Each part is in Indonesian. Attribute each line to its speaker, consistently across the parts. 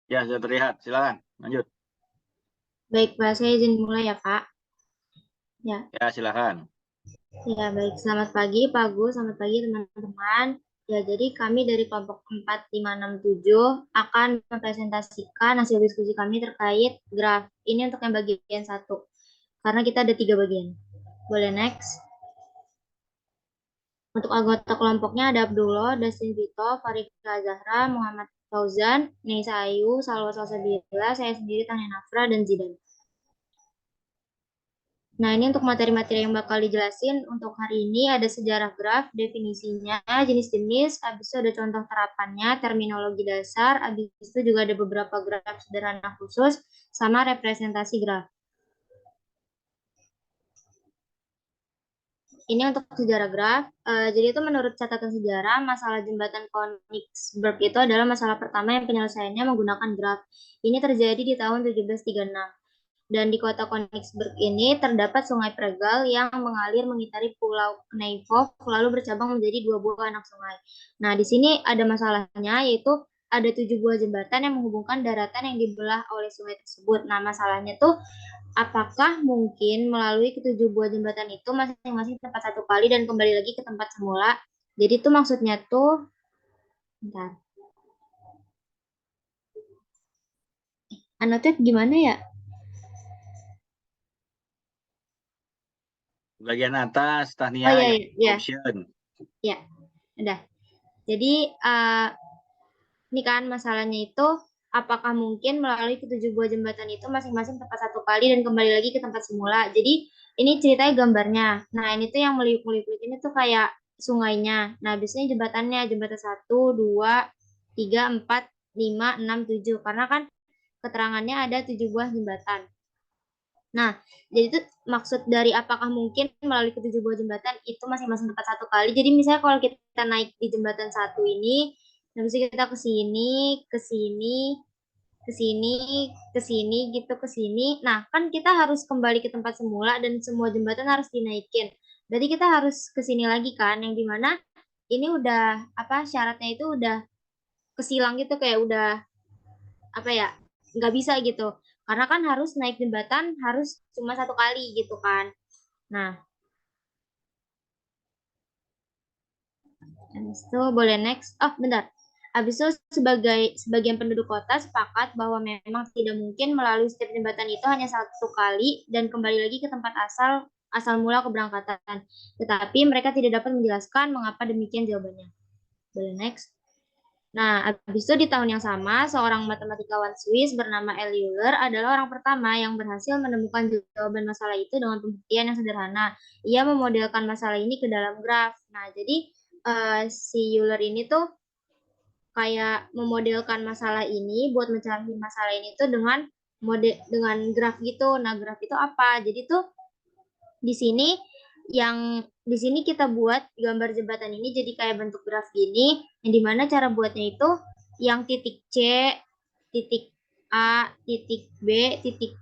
Speaker 1: Ya, sudah terlihat. Silakan, lanjut.
Speaker 2: Baik, Pak. Saya izin mulai ya, Pak. Ya,
Speaker 1: Ya, silakan.
Speaker 2: ya baik. Selamat pagi, Pak Agus. Selamat pagi, teman-teman. Ya, jadi kami dari kelompok 4567 akan mempresentasikan hasil diskusi kami terkait graf. Ini untuk yang bagian satu. Karena kita ada 3 bagian. Boleh next? Untuk anggota kelompoknya ada Abdullah, Dastin Vito, Farika Zahra, Muhammad Fauzan, Neisa Ayu, Salwa Salsabila, saya sendiri Tanya Nafra, dan Zidan. Nah, ini untuk materi-materi yang bakal dijelasin. Untuk hari ini ada sejarah graf, definisinya, jenis-jenis, habis itu ada contoh terapannya, terminologi dasar, habis itu juga ada beberapa graf sederhana khusus, sama representasi graf. Ini untuk sejarah graf. Jadi itu menurut catatan sejarah, masalah jembatan Konigsberg itu adalah masalah pertama yang penyelesaiannya menggunakan graf. Ini terjadi di tahun 1736. Dan di kota Konigsberg ini terdapat sungai Pregal yang mengalir mengitari Pulau Kneiphof lalu bercabang menjadi 2 buah anak sungai. Nah, di sini ada masalahnya yaitu ada 7 buah jembatan yang menghubungkan daratan yang dibelah oleh sungai tersebut. Nah, masalahnya tuh apakah mungkin melalui ketujuh buah jembatan itu masing-masing tempat satu kali dan kembali lagi ke tempat semula? Jadi itu maksudnya tuh, bentar, annotate gimana ya?
Speaker 1: Bagian atas,
Speaker 2: Oh
Speaker 1: Tania
Speaker 2: iya,
Speaker 1: yang
Speaker 2: iya,
Speaker 1: option.
Speaker 2: iya, udah. Jadi ini kan masalahnya itu apakah mungkin melalui ketujuh buah jembatan itu masing-masing tempat satu kali dan kembali lagi ke tempat semula. Jadi ini ceritanya gambarnya. Nah ini tuh yang meliuk-liuk ini tuh kayak sungainya. Nah biasanya jembatannya jembatan 1, 2, 3, 4, 5, 6, 7. Karena kan keterangannya ada 7 buah jembatan. Nah, jadi itu maksud dari apakah mungkin melalui ketujuh buah jembatan itu masing-masing tempat satu kali. Jadi misalnya kalau kita naik di jembatan satu ini, habis itu kita ke sini, ke sini, ke sini, ke sini, gitu ke sini. Nah, kan kita harus kembali ke tempat semula dan semua jembatan harus dinaikin. Jadi kita harus ke sini lagi kan, yang dimana ini udah apa syaratnya itu udah kesilang gitu kayak udah apa ya nggak bisa gitu karena kan harus naik jembatan harus cuma satu kali gitu kan. Nah, habis itu boleh next. Oh, bentar. Habis itu sebagian penduduk kota sepakat bahwa memang tidak mungkin melalui setiap jembatan itu hanya satu kali dan kembali lagi ke tempat asal asal mula keberangkatan. Tetapi mereka tidak dapat menjelaskan mengapa demikian jawabannya. Boleh next. Nah, habis itu di tahun yang sama, seorang matematikawan Swiss bernama L. Euler adalah orang pertama yang berhasil menemukan jawaban masalah itu dengan pembuktian yang sederhana. Ia memodelkan masalah ini ke dalam graf. Nah, jadi si Euler ini tuh kayak memodelkan masalah ini buat mencari masalah ini tuh dengan graf gitu. Nah, graf itu apa? Jadi tuh di sini di sini kita buat gambar jembatan ini jadi kayak bentuk graf gini, yang dimana cara buatnya itu yang titik C, titik A, titik B, titik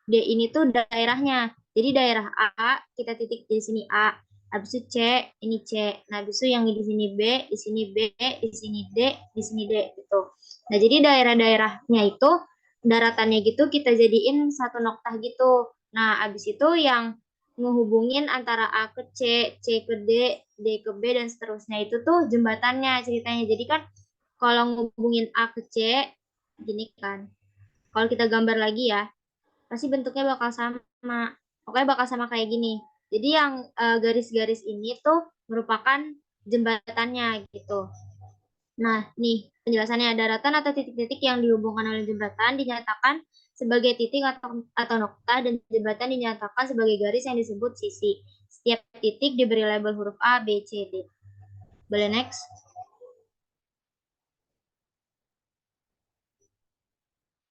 Speaker 2: D ini tuh daerahnya. Jadi daerah A kita titik di sini A, habis itu C, ini C. Nah, habis itu yang di sini B, di sini B, di sini D, di sini D gitu. Nah, jadi daerah-daerahnya itu daratannya gitu kita jadiin satu noktah gitu. Nah, habis itu yang ngehubungin antara A ke C, C ke D, D ke B dan seterusnya itu tuh jembatannya ceritanya. Jadi kan kalau ngehubungin A ke C gini kan. Kalau kita gambar lagi ya, pasti bentuknya bakal sama. Pokoknya bakal sama kayak gini. Jadi yang garis-garis ini tuh merupakan jembatannya gitu. Nah, nih penjelasannya daratan atau titik-titik yang dihubungkan oleh jembatan dinyatakan sebagai titik atau nokta dan jembatan dinyatakan sebagai garis yang disebut sisi. Setiap titik diberi label huruf A, B, C, D. Boleh next?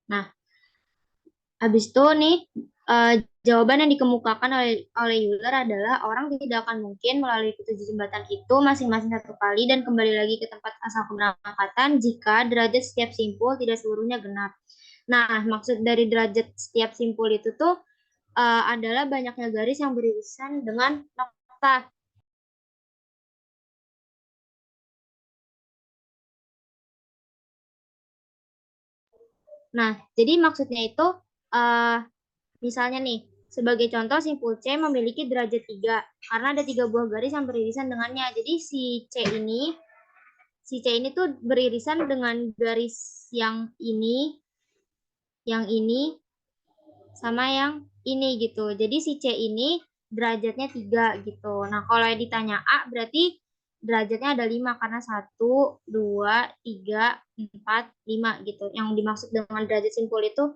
Speaker 2: Nah, habis itu nih eh, jawaban yang dikemukakan oleh Euler adalah orang tidak akan mungkin melalui ketujuh jembatan itu masing-masing satu kali dan kembali lagi ke tempat asal keberangkatan jika derajat setiap simpul tidak seluruhnya genap. Nah, maksud dari derajat setiap simpul itu tuh adalah banyaknya garis yang beririsan dengan nokta. Nah, jadi maksudnya itu misalnya nih, sebagai contoh simpul C memiliki derajat 3 karena ada 3 buah garis yang beririsan dengannya. Jadi si C ini tuh beririsan dengan garis yang ini sama yang ini gitu. Jadi si C ini derajatnya 3 gitu. Nah, kalau yang ditanya A berarti derajatnya ada 5 karena 1, 2, 3, 4, 5 gitu. Yang dimaksud dengan derajat simpul itu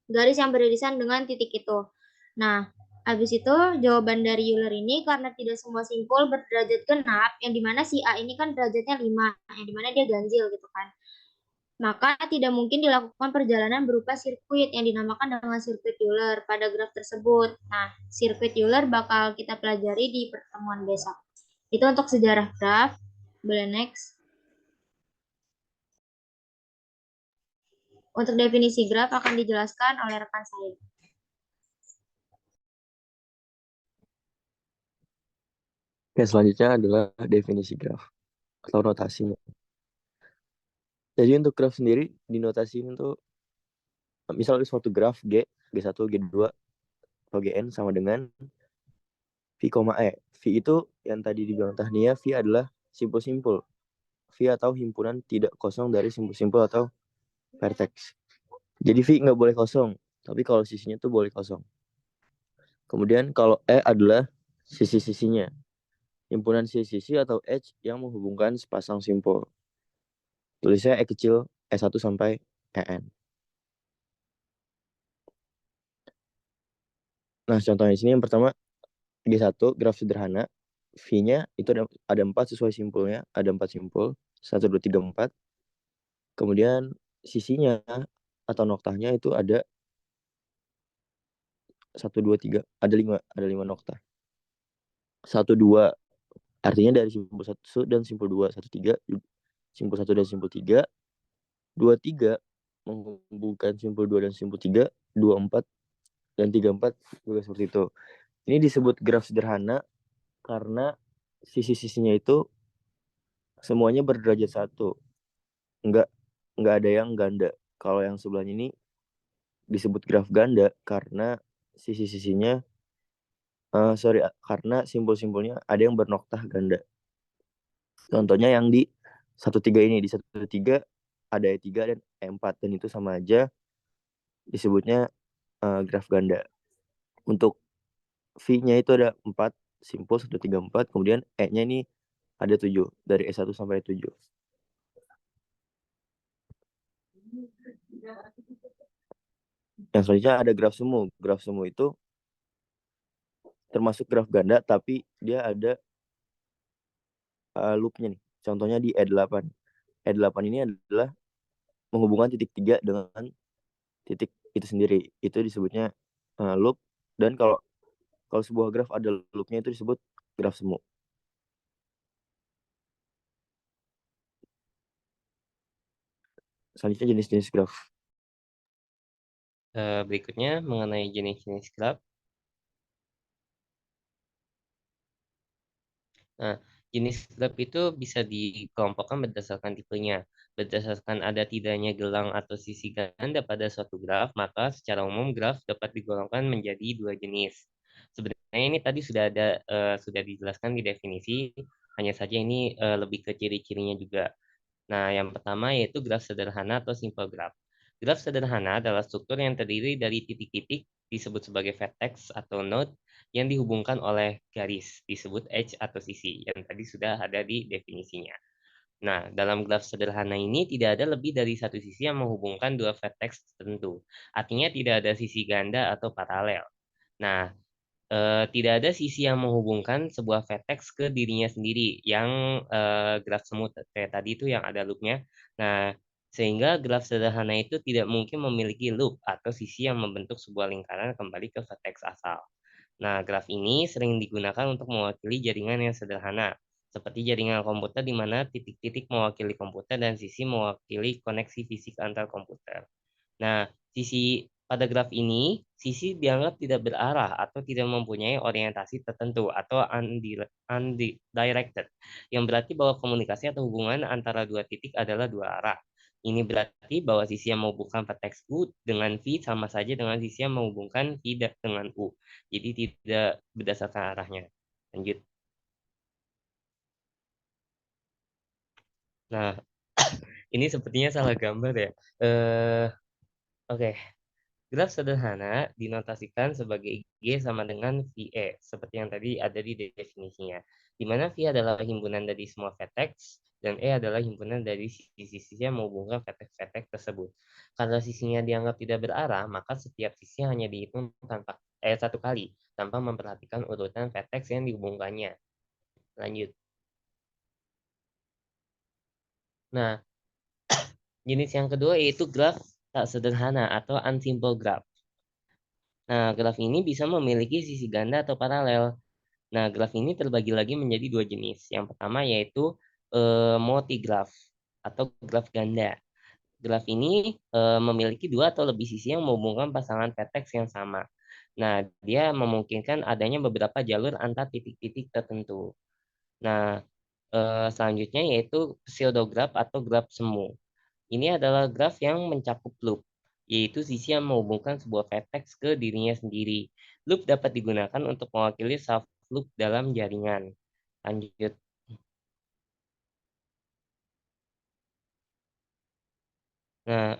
Speaker 2: garis yang beririsan dengan titik itu. Nah, habis itu jawaban dari Euler ini karena tidak semua simpul berderajat genap, yang dimana si A ini kan derajatnya 5, yang dimana dia ganjil gitu kan. Maka tidak mungkin dilakukan perjalanan berupa sirkuit yang dinamakan dengan sirkuit Euler pada graf tersebut. Nah, sirkuit Euler bakal kita pelajari di pertemuan besok. Itu untuk sejarah graf. Boleh next. Untuk definisi graf akan dijelaskan oleh rekan saya.
Speaker 3: Oke, selanjutnya adalah definisi graf atau notasinya. Jadi untuk graf sendiri dinotasiin tuh misalnya suatu graf G1, G2, atau Gn sama dengan V, E. V itu yang tadi dibilang Tahnia, V adalah simpul-simpul. V atau himpunan tidak kosong dari simpul-simpul atau vertex. Jadi V nggak boleh kosong, tapi kalau sisinya tuh boleh kosong. Kemudian kalau E adalah sisi-sisinya. Himpunan sisi-sisi atau edge yang menghubungkan sepasang simpul. Tulisnya E kecil, E1 sampai EN. Nah, contohnya di sini yang pertama G1, graf sederhana. V-nya itu ada 4 sesuai simpulnya. Ada 4 simpul. 1, 2, 3, 4. Kemudian sisinya atau noktahnya itu ada 1, 2, 3. Ada 5 noktah. 1, 2 artinya dari simpul 1 dan simpul 2. 1, 3. Simpul 1 dan simpul 3. 2, 3 menghubungkan simpul 2 dan simpul 3. 2, 4 dan 3, 4 juga seperti itu. Ini disebut graf sederhana karena sisi-sisinya itu semuanya berderajat 1. Enggak ada yang ganda. Kalau yang sebelahnya ini disebut graf ganda karena sisi-sisinya karena simpul-simpulnya ada yang bernoktah ganda. Contohnya yang di 1,3 ini, di 1,3 ada E3 dan E4 dan itu sama aja disebutnya graf ganda. Untuk V-nya itu ada 4 simpul 1, 3, 4, kemudian E-nya ini ada 7 dari E1 sampai E7. Yang selanjutnya ada graf semu. Graf semu itu termasuk graf ganda tapi dia ada loopnya nih. Contohnya di E8. E8 ini adalah menghubungkan titik 3 dengan titik itu sendiri. Itu disebutnya loop. Dan kalau sebuah graf ada loopnya itu disebut graf semu. Selanjutnya jenis-jenis graf.
Speaker 4: Berikutnya mengenai jenis-jenis graf. Nah, jenis graf itu bisa dikelompokkan berdasarkan tipenya. Berdasarkan ada tidaknya gelang atau sisi ganda pada suatu graf, maka secara umum graf dapat digolongkan menjadi 2 jenis. Sebenarnya ini tadi sudah dijelaskan di definisi, hanya saja ini lebih ke ciri-cirinya juga. Nah, yang pertama yaitu graf sederhana atau simple graph. Graf sederhana adalah struktur yang terdiri dari titik-titik disebut sebagai vertex atau node yang dihubungkan oleh garis disebut edge atau sisi yang tadi sudah ada di definisinya. Nah, dalam graf sederhana ini tidak ada lebih dari satu sisi yang menghubungkan dua vertex tertentu. Artinya tidak ada sisi ganda atau paralel. Nah, tidak ada sisi yang menghubungkan sebuah vertex ke dirinya sendiri yang graf semut kayak tadi itu yang ada loopnya. Nah, sehingga graf sederhana itu tidak mungkin memiliki loop atau sisi yang membentuk sebuah lingkaran kembali ke vertex asal. Nah, graf ini sering digunakan untuk mewakili jaringan yang sederhana, seperti jaringan komputer di mana titik-titik mewakili komputer dan sisi mewakili koneksi fisik antar komputer. Nah, pada graf ini, sisi dianggap tidak berarah atau tidak mempunyai orientasi tertentu atau undirected, yang berarti bahwa komunikasi atau hubungan antara dua titik adalah dua arah. Ini berarti bahwa sisi yang menghubungkan vertex U dengan V sama saja dengan sisi yang menghubungkan V dengan U. Jadi tidak berdasarkan arahnya. Lanjut. Nah, ini sepertinya salah gambar ya. Oke. Graf sederhana dinotasikan sebagai G sama dengan VE, seperti yang tadi ada di definisinya. Di mana V adalah himpunan dari semua vertex, dan E adalah himpunan dari sisi-sisi yang menghubungkan vertex-vertex tersebut. Kalau sisinya dianggap tidak berarah, maka setiap sisi hanya dihitung satu kali, tanpa memperhatikan urutan vertex yang dihubungkannya. Lanjut. Nah, jenis yang kedua yaitu graf tak sederhana atau unsimple graph. Nah, graf ini bisa memiliki sisi ganda atau paralel. Nah, graf ini terbagi lagi menjadi dua jenis. Yang pertama yaitu multigraf atau graf ganda. Graf ini memiliki dua atau lebih sisi yang menghubungkan pasangan vertex yang sama. Nah, dia memungkinkan adanya beberapa jalur antar titik-titik tertentu. Nah, selanjutnya yaitu pseudograf atau graf semu. Ini adalah graf yang mencakup loop, yaitu sisi yang menghubungkan sebuah vertex ke dirinya sendiri. Loop dapat digunakan untuk mewakili subloop dalam jaringan. Lanjut. Nah,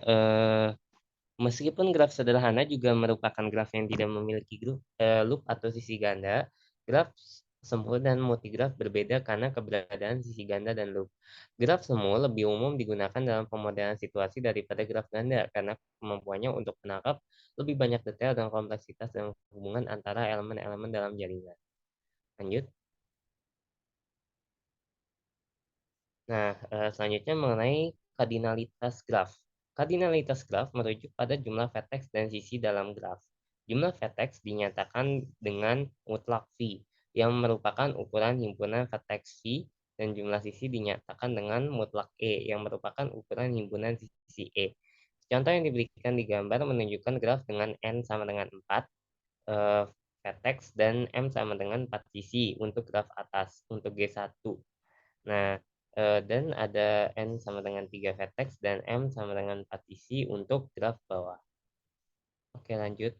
Speaker 4: meskipun graf sederhana juga merupakan graf yang tidak memiliki loop atau sisi ganda, graf semu dan multigraf berbeda karena keberadaan sisi ganda dan loop. Graf semu lebih umum digunakan dalam pemodelan situasi daripada graf ganda karena kemampuannya untuk menangkap lebih banyak detail dan kompleksitas dan hubungan antara elemen-elemen dalam jaringan. Lanjut. Nah, selanjutnya mengenai kardinalitas graf. Kardinalitas graf merujuk pada jumlah vertex dan sisi dalam graf. Jumlah vertex dinyatakan dengan mutlak V, yang merupakan ukuran himpunan vertex V, dan jumlah sisi dinyatakan dengan mutlak E, yang merupakan ukuran himpunan sisi E. Contoh yang diberikan di gambar menunjukkan graf dengan N sama dengan 4 vertex dan M sama dengan 4 sisi untuk graf atas, untuk G1. Nah, dan ada N sama dengan 3 vertex dan M sama dengan 4 sisi untuk graf bawah. Oke, lanjut.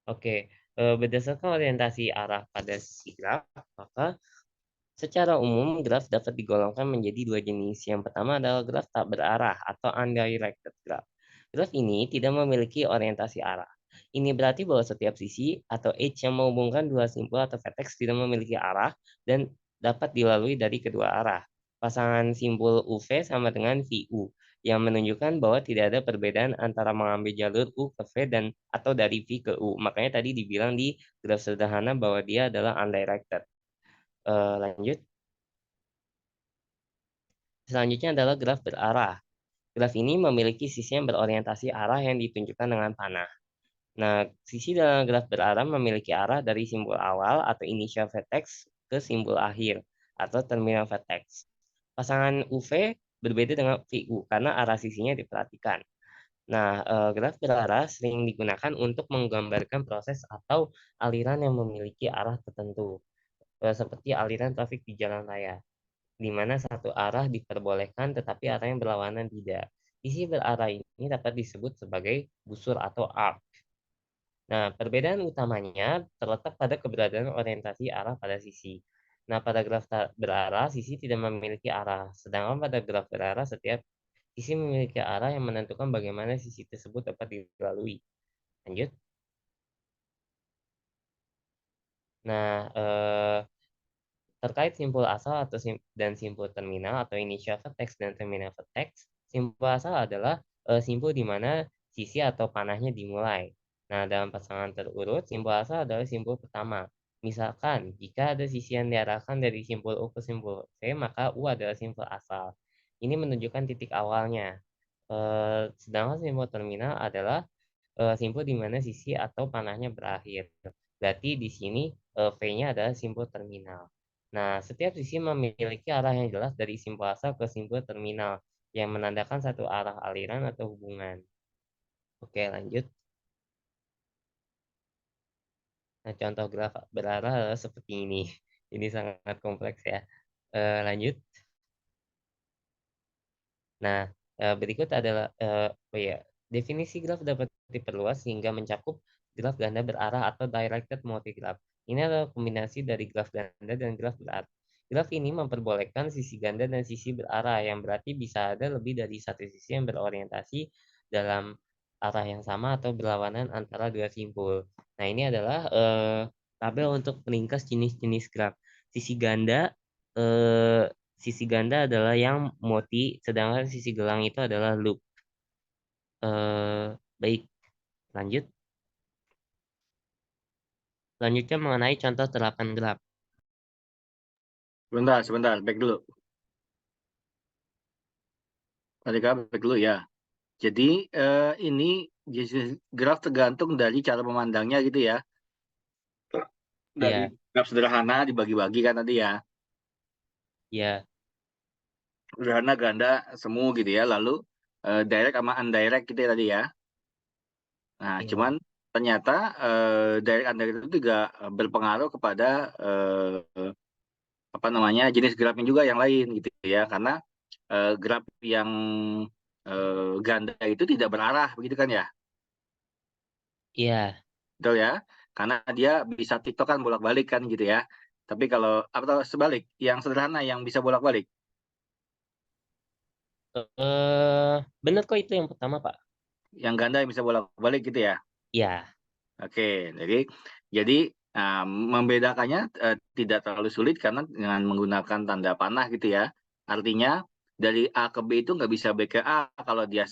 Speaker 4: Oke, berdasarkan orientasi arah pada sisi graf, maka secara umum graf dapat digolongkan menjadi dua jenis. Yang pertama adalah graf tak berarah atau undirected graph. Graf ini tidak memiliki orientasi arah. Ini berarti bahwa setiap sisi atau edge yang menghubungkan dua simpul atau vertex tidak memiliki arah dan dapat dilalui dari kedua arah. Pasangan simpul UV sama dengan VU yang menunjukkan bahwa tidak ada perbedaan antara mengambil jalur U ke V dan atau dari V ke U. Makanya tadi dibilang di graf sederhana bahwa dia adalah undirected. Lanjut. Selanjutnya adalah graf berarah. Graf ini memiliki sisi yang berorientasi arah yang ditunjukkan dengan panah. Nah, sisi dalam graf berarah memiliki arah dari simbol awal atau initial vertex ke simbol akhir atau terminal vertex. Pasangan UV berbeda dengan VU karena arah sisinya diperhatikan. Nah, graf berarah sering digunakan untuk menggambarkan proses atau aliran yang memiliki arah tertentu, seperti aliran trafik di jalan raya, di mana satu arah diperbolehkan tetapi arah yang berlawanan tidak. Sisi berarah ini dapat disebut sebagai busur atau arc. Nah, perbedaan utamanya terletak pada keberadaan orientasi arah pada sisi. Nah, pada graf berarah, sisi tidak memiliki arah. Sedangkan pada graf berarah, setiap sisi memiliki arah yang menentukan bagaimana sisi tersebut dapat dilalui. Lanjut. Nah, terkait simpul asal atau dan simpul terminal atau initial vertex dan terminal vertex, simpul asal adalah simpul di mana sisi atau panahnya dimulai. Nah, dalam pasangan terurut, simpul asal adalah simpul pertama. Misalkan, jika ada sisi yang diarahkan dari simpul U ke simpul V, maka U adalah simpul asal. Ini menunjukkan titik awalnya. Sedangkan simpul terminal adalah simpul di mana sisi atau panahnya berakhir. Berarti di sini V-nya adalah simpul terminal. Nah, setiap sisi memiliki arah yang jelas dari simpul asal ke simpul terminal yang menandakan satu arah aliran atau hubungan. Oke, lanjut. Nah, contoh graf berarah adalah seperti ini. Ini sangat kompleks ya. Lanjut. Nah, berikut adalah definisi graf dapat diperluas hingga mencakup graf ganda berarah atau directed multigraph. Ini adalah kombinasi dari graf ganda dan graf berarah. Graf ini memperbolehkan sisi ganda dan sisi berarah, yang berarti bisa ada lebih dari satu sisi yang berorientasi dalam arah yang sama atau berlawanan antara dua simpul. Nah, ini adalah tabel untuk meringkas jenis-jenis graf. Sisi ganda eh, Sisi ganda adalah yang moti, sedangkan sisi gelang itu adalah loop. Baik, lanjut. Selanjutnya mengenai contoh terapan graf.
Speaker 1: Sebentar, back dulu. Tadi back dulu ya. Jadi ini jenis graf tergantung dari cara memandangnya gitu ya. Dari
Speaker 4: Ya,
Speaker 1: graf sederhana dibagi-bagi kan tadi ya.
Speaker 4: ya,
Speaker 1: Sederhana, ganda, semu gitu ya. Lalu direct sama indirect gitu ya tadi ya. Nah,
Speaker 4: ya,
Speaker 1: cuman ternyata direct indirect itu juga berpengaruh kepada apa namanya jenis grafnya juga yang lain gitu ya. Karena graf yang ganda itu tidak berarah begitu kan ya.
Speaker 4: ya.
Speaker 1: Betul ya. Karena dia bisa tiktokan bolak-balik kan gitu ya. Tapi kalau atau sebalik, yang sederhana yang bisa bolak-balik.
Speaker 4: Benar kok itu yang pertama, Pak.
Speaker 1: Yang ganda yang bisa bolak-balik gitu ya.
Speaker 4: Ya,
Speaker 1: Oke, jadi membedakannya tidak terlalu sulit karena dengan menggunakan tanda panah gitu ya. Artinya dari A ke B itu nggak bisa B ke A kalau dia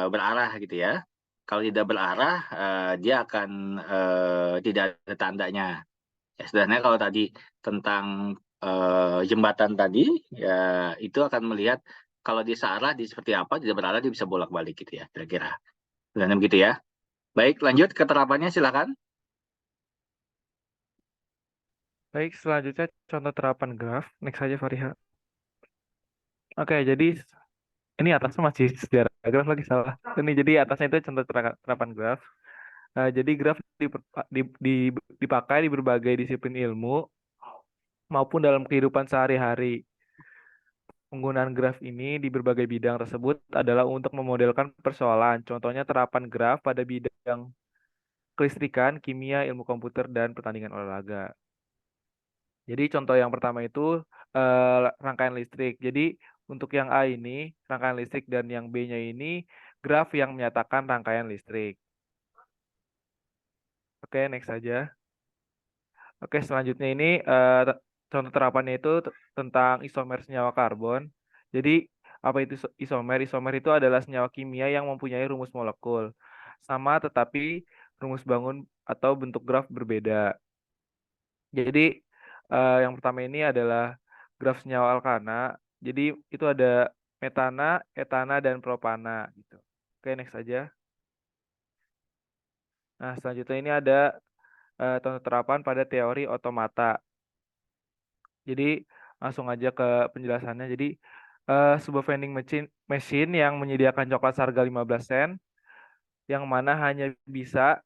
Speaker 1: berarah gitu ya. Kalau tidak berarah, dia akan tidak ada tandanya. Ya, sebenarnya kalau tadi tentang jembatan tadi, ya itu akan melihat kalau dia searah dia seperti apa, tidak berarah dia bisa bolak-balik gitu ya, kira-kira. Sebenarnya begitu ya. Baik, lanjut ke terapannya silakan.
Speaker 5: Baik, selanjutnya contoh terapan graf. Next saja Fariha. Oke, jadi ini atasnya masih sejarah graf lagi salah. Ini jadi atasnya itu contoh terapan graf. Jadi graf dipakai di berbagai disiplin ilmu maupun dalam kehidupan sehari-hari. Penggunaan graf ini di berbagai bidang tersebut adalah untuk memodelkan persoalan. Contohnya terapan graf pada bidang kelistrikan, kimia, ilmu komputer, dan pertandingan olahraga. Jadi contoh yang pertama itu rangkaian listrik. Jadi untuk yang A ini rangkaian listrik dan yang B-nya ini graf yang menyatakan rangkaian listrik. Oke, next saja. Oke, selanjutnya ini contoh terapannya itu tentang isomer senyawa karbon. Jadi apa itu isomer? Isomer itu adalah senyawa kimia yang mempunyai rumus molekul sama tetapi rumus bangun atau bentuk graf berbeda. Jadi yang pertama ini adalah graf senyawa alkana. Jadi itu ada metana, etana, dan propana gitu. Oke, next saja. Nah, selanjutnya ini ada contoh terapan pada teori otomata. Jadi langsung aja ke penjelasannya. Jadi sebuah vending machine yang menyediakan coklat seharga 15 sen yang mana hanya bisa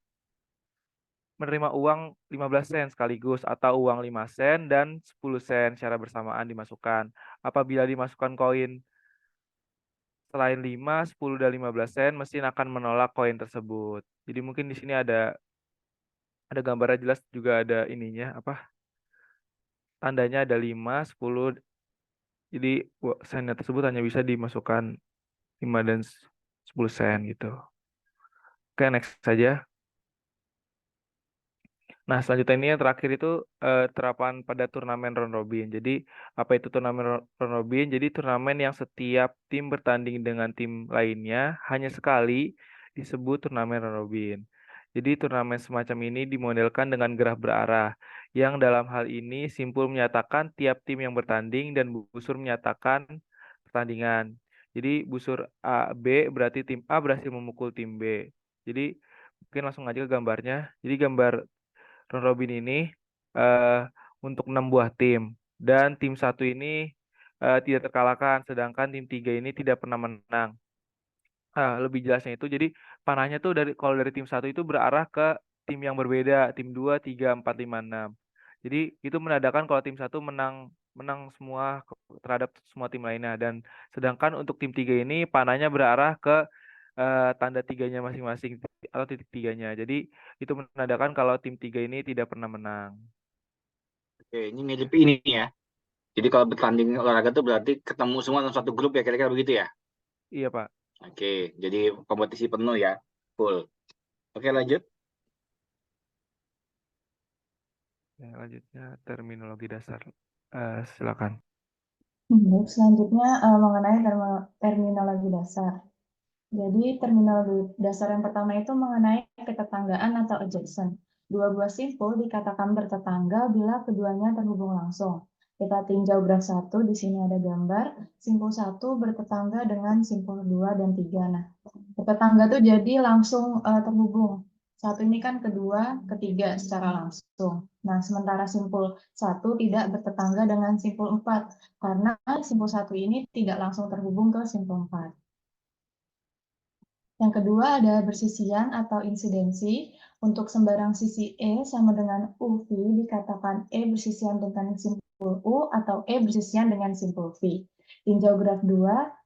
Speaker 5: menerima uang 15 sen sekaligus atau uang 5 sen dan 10 sen secara bersamaan dimasukkan. Apabila dimasukkan koin selain 5, 10, dan 15 sen, mesin akan menolak koin tersebut. Jadi mungkin di sini ada gambarnya jelas juga ada ininya apa? Tandanya ada 5, 10. Jadi sennya tersebut hanya bisa dimasukkan 5 dan 10 sen gitu. Oke, next saja. Nah, selanjutnya ini yang terakhir itu terapan pada turnamen round robin. Jadi, apa itu turnamen round robin? Jadi, turnamen yang setiap tim bertanding dengan tim lainnya hanya sekali disebut turnamen round robin. Jadi, turnamen semacam ini dimodelkan dengan graf berarah, yang dalam hal ini simpul menyatakan tiap tim yang bertanding dan busur menyatakan pertandingan. Jadi, busur A, B berarti tim A berhasil memukul tim B. Jadi, mungkin langsung aja ke gambarnya. Jadi, gambar round robin ini untuk 6 buah tim dan tim 1 ini tidak terkalahkan sedangkan tim 3 ini tidak pernah menang. Lebih jelasnya itu jadi panahnya tuh kalau dari tim 1 itu berarah ke tim yang berbeda, tim 2, 3, 4, 5, 6. Jadi itu menandakan kalau tim 1 menang menang semua terhadap semua tim lainnya. Dan sedangkan untuk tim 3 ini panahnya berarah ke tanda tiganya masing-masing atau titik tiganya. Jadi itu menandakan kalau tim 3 ini tidak pernah menang.
Speaker 1: Oke, ini mirip ini ya. Jadi kalau bertanding olahraga itu berarti ketemu semua dalam satu grup ya, kira-kira begitu ya?
Speaker 5: Iya, Pak.
Speaker 1: Oke, jadi kompetisi penuh ya, full. Oke, lanjut.
Speaker 5: Ya, lanjutnya terminologi dasar. Silakan.
Speaker 6: Baik, selanjutnya mengenai terminologi dasar. Jadi terminologi dasar yang pertama itu mengenai ketetanggaan atau adjacent. Dua buah simpul dikatakan bertetangga bila keduanya terhubung langsung. Kita tinjau graf 1, di sini ada gambar. Simpul 1 bertetangga dengan simpul 2 dan 3. Nah, bertetangga itu jadi langsung terhubung. Satu ini kan kedua, ketiga secara langsung. Nah, sementara simpul 1 tidak bertetangga dengan simpul 4, karena simpul 1 ini tidak langsung terhubung ke simpul 4. Yang kedua ada bersisian atau insidensi. Untuk sembarang sisi E sama dengan UV dikatakan E bersisian dengan simpul U atau E bersisian dengan simpul V. Tinjau graf 2,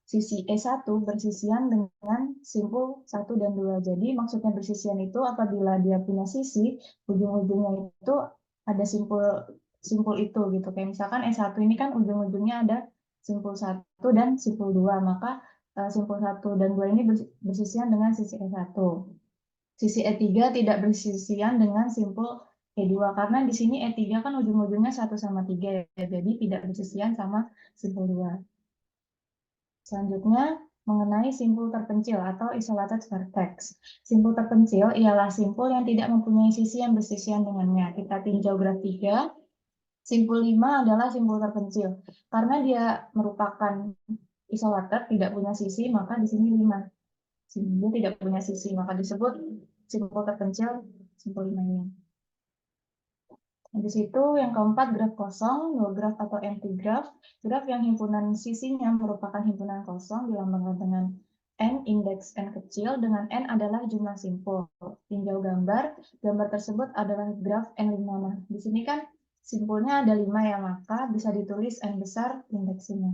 Speaker 6: sisi E1 bersisian dengan simpul 1 dan 2. Jadi maksudnya bersisian itu apabila dia punya sisi, ujung-ujungnya itu ada simpul itu gitu. Kayak misalkan E1 ini kan ujung-ujungnya ada simpul 1 dan simpul 2, maka simpul 1 dan 2 ini bersisian dengan sisi E1. Sisi E3 tidak bersisian dengan simpul E2, karena di sini E3 kan ujung-ujungnya 1 sama 3, ya, jadi tidak bersisian sama simpul 2. Selanjutnya, mengenai simpul terpencil atau isolated vertex. Simpul terpencil ialah simpul yang tidak mempunyai sisi yang bersisian dengannya. Kita tinjau graf 3. Simpul 5 adalah simpul terpencil. Karena dia merupakan isolated, tidak punya sisi, maka di sini 5. Dia tidak punya sisi, maka disebut simpul terpencil simpul 5 ini. Habis itu yang keempat graf kosong, null graf atau empty graf. Graf yang himpunan sisinya merupakan himpunan kosong dilambangkan dengan N, indeks N kecil, dengan N adalah jumlah simpul. Tinjau gambar, gambar tersebut adalah graf N5. Nah, di sini kan simpulnya ada 5 ya, maka bisa ditulis N besar indeksnya.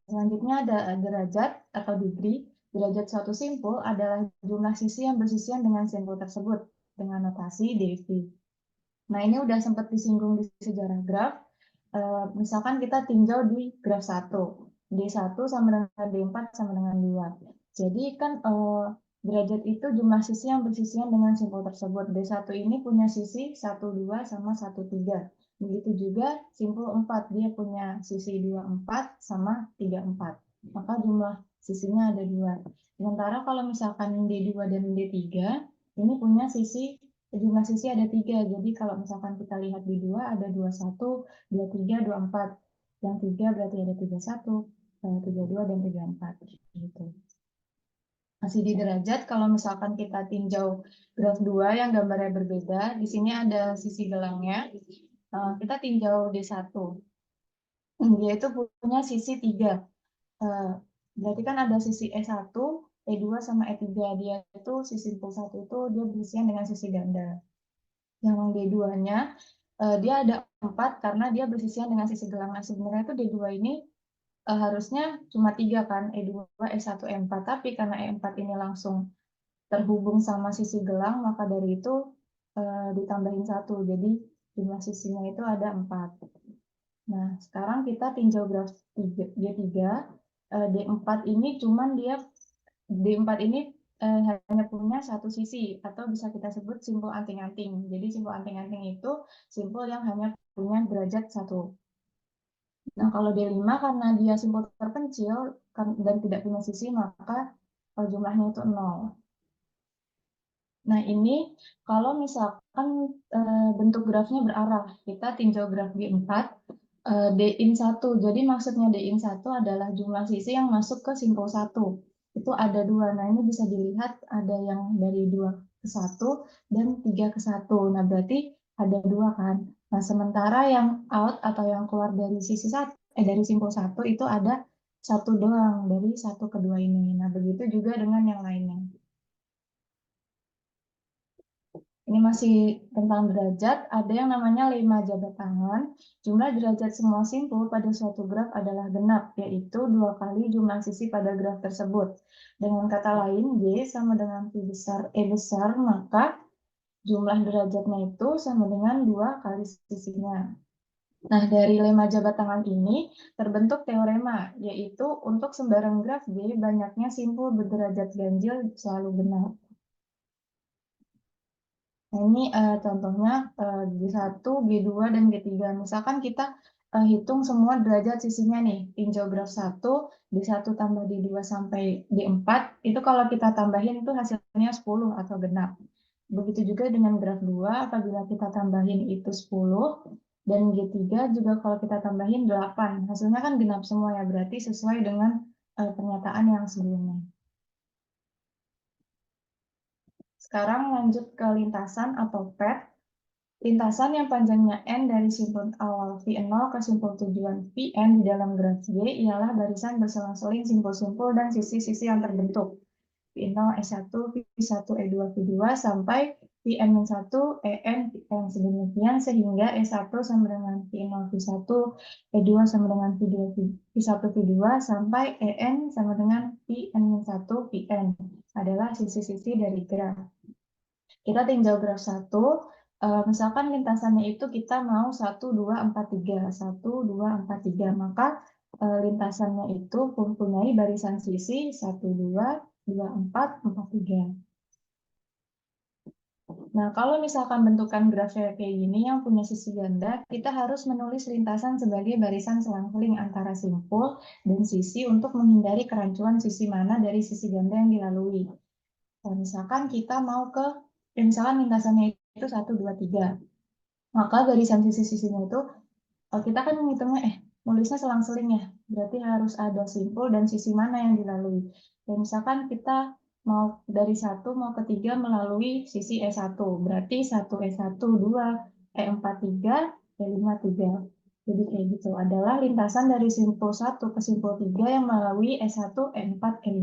Speaker 6: Selanjutnya ada derajat atau degree. Derajat suatu simpul adalah jumlah sisi yang bersisian dengan simpul tersebut dengan notasi dV. Nah, ini udah sempat disinggung di sejarah graf. Misalkan kita tinjau di graf 1. D1 sama dengan D4 sama dengan 2. Jadi kan derajat itu jumlah sisi yang bersisian dengan simpul tersebut. D1 ini punya sisi 1, 2 sama 1, 3. Begitu juga simpul 4, dia punya sisi 2, 4 sama 3, 4. Maka jumlah sisinya ada 2. Sementara kalau misalkan D2 dan D3, ini punya jumlah sisi ada 3. Jadi kalau misalkan kita lihat di 2, ada 21, 23, 24. Yang 3 berarti ada 31, 32, dan 34. Gitu. Masih di derajat, kalau misalkan kita tinjau graf 2 yang gambarnya berbeda, di sini ada sisi gelangnya. Kita tinjau D1. Dia itu punya sisi 3. Berarti kan ada sisi E1, E2 sama E3. Dia itu sisi simpul 1 itu dia berisian dengan sisi ganda. Yang D2-nya dia ada 4 karena dia bersisian dengan sisi gelang. Nah, sebenarnya itu D2 ini harusnya cuma 3 kan, E2, E1, E4. Tapi karena E4 ini langsung terhubung sama sisi gelang, maka dari itu ditambahin 1. Jadi jumlah sisinya itu ada 4. Nah, sekarang kita tinjau graf D3. D4 ini cuman D4 ini hanya punya satu sisi, atau bisa kita sebut simpul anting-anting. Jadi simpul anting-anting itu simpul yang hanya punya derajat 1. Nah, kalau D5 karena dia simpul terpencil dan tidak punya sisi, maka jumlahnya itu 0. Nah, ini kalau misalkan bentuk grafnya berarah, kita tinjau graf G4, D-1. Jadi maksudnya D-1 adalah jumlah sisi yang masuk ke simpul 1. Itu ada 2. Nah, ini bisa dilihat ada yang dari 2 ke 1 dan 3 ke 1. Nah, berarti ada 2 kan. Nah, sementara yang out atau yang keluar dari dari simpul 1 itu ada 1 doang dari 1 ke 2 ini. Nah, begitu juga dengan yang lainnya. Ini masih tentang derajat, ada yang namanya lemma jabat tangan. Jumlah derajat semua simpul pada suatu graf adalah genap, yaitu 2 kali jumlah sisi pada graf tersebut. Dengan kata lain, G sama dengan P besar E besar, maka jumlah derajatnya itu sama dengan 2 kali sisinya. Nah, dari lemma jabat tangan ini terbentuk teorema, yaitu untuk sembarang graf G, banyaknya simpul berderajat ganjil selalu benar. Nah, ini contohnya G1, G2, dan G3. Misalkan kita hitung semua derajat sisinya nih, tinjau graf 1, D1 tambah D2 sampai D4, itu kalau kita tambahin itu hasilnya 10 atau genap. Begitu juga dengan graf 2, apabila kita tambahin itu 10, dan G3 juga kalau kita tambahin 8. Hasilnya kan genap semua ya, berarti sesuai dengan pernyataan yang sebelumnya. Sekarang lanjut ke lintasan atau pet. Lintasan yang panjangnya N dari simpul awal V0 ke simpul tujuan Vn di dalam graf G ialah barisan berselang-seling simpul-simpul dan sisi-sisi yang terbentuk. V0, E1, V1, E2, V2 sampai Vn-1, En, Vn sedemikian sehingga E1 sama dengan V0, V1, E2 sama dengan V1, V2 sampai En sama dengan Vn-1, Vn adalah sisi-sisi dari graf. Kita tinjau graf 1, misalkan lintasannya itu kita mau 1, 2, 4, 3, 1, 2, 4, 3, maka lintasannya itu mempunyai barisan sisi 1, 2, 2, 4, 4, 3. Nah, kalau misalkan bentukan grafnya kayak gini yang punya sisi ganda, kita harus menulis lintasan sebagai barisan selang-seling antara simpul dan sisi untuk menghindari kerancuan sisi mana dari sisi ganda yang dilalui. Nah, misalkan kita mau ke, misalkan lintasannya itu 1, 2, 3. Maka barisan sisi-sisinya itu, kita kan menghitungnya, nulisnya selang-seling ya, berarti harus ada simpul dan sisi mana yang dilalui. Dan misalkan kita mau dari 1 mau ke 3 melalui sisi E1, berarti 1 E1, 2 E4, 3, E5, 3. Jadi kayak gitu, adalah lintasan dari simpul 1 ke simpul 3 yang melalui E1, E4, E5.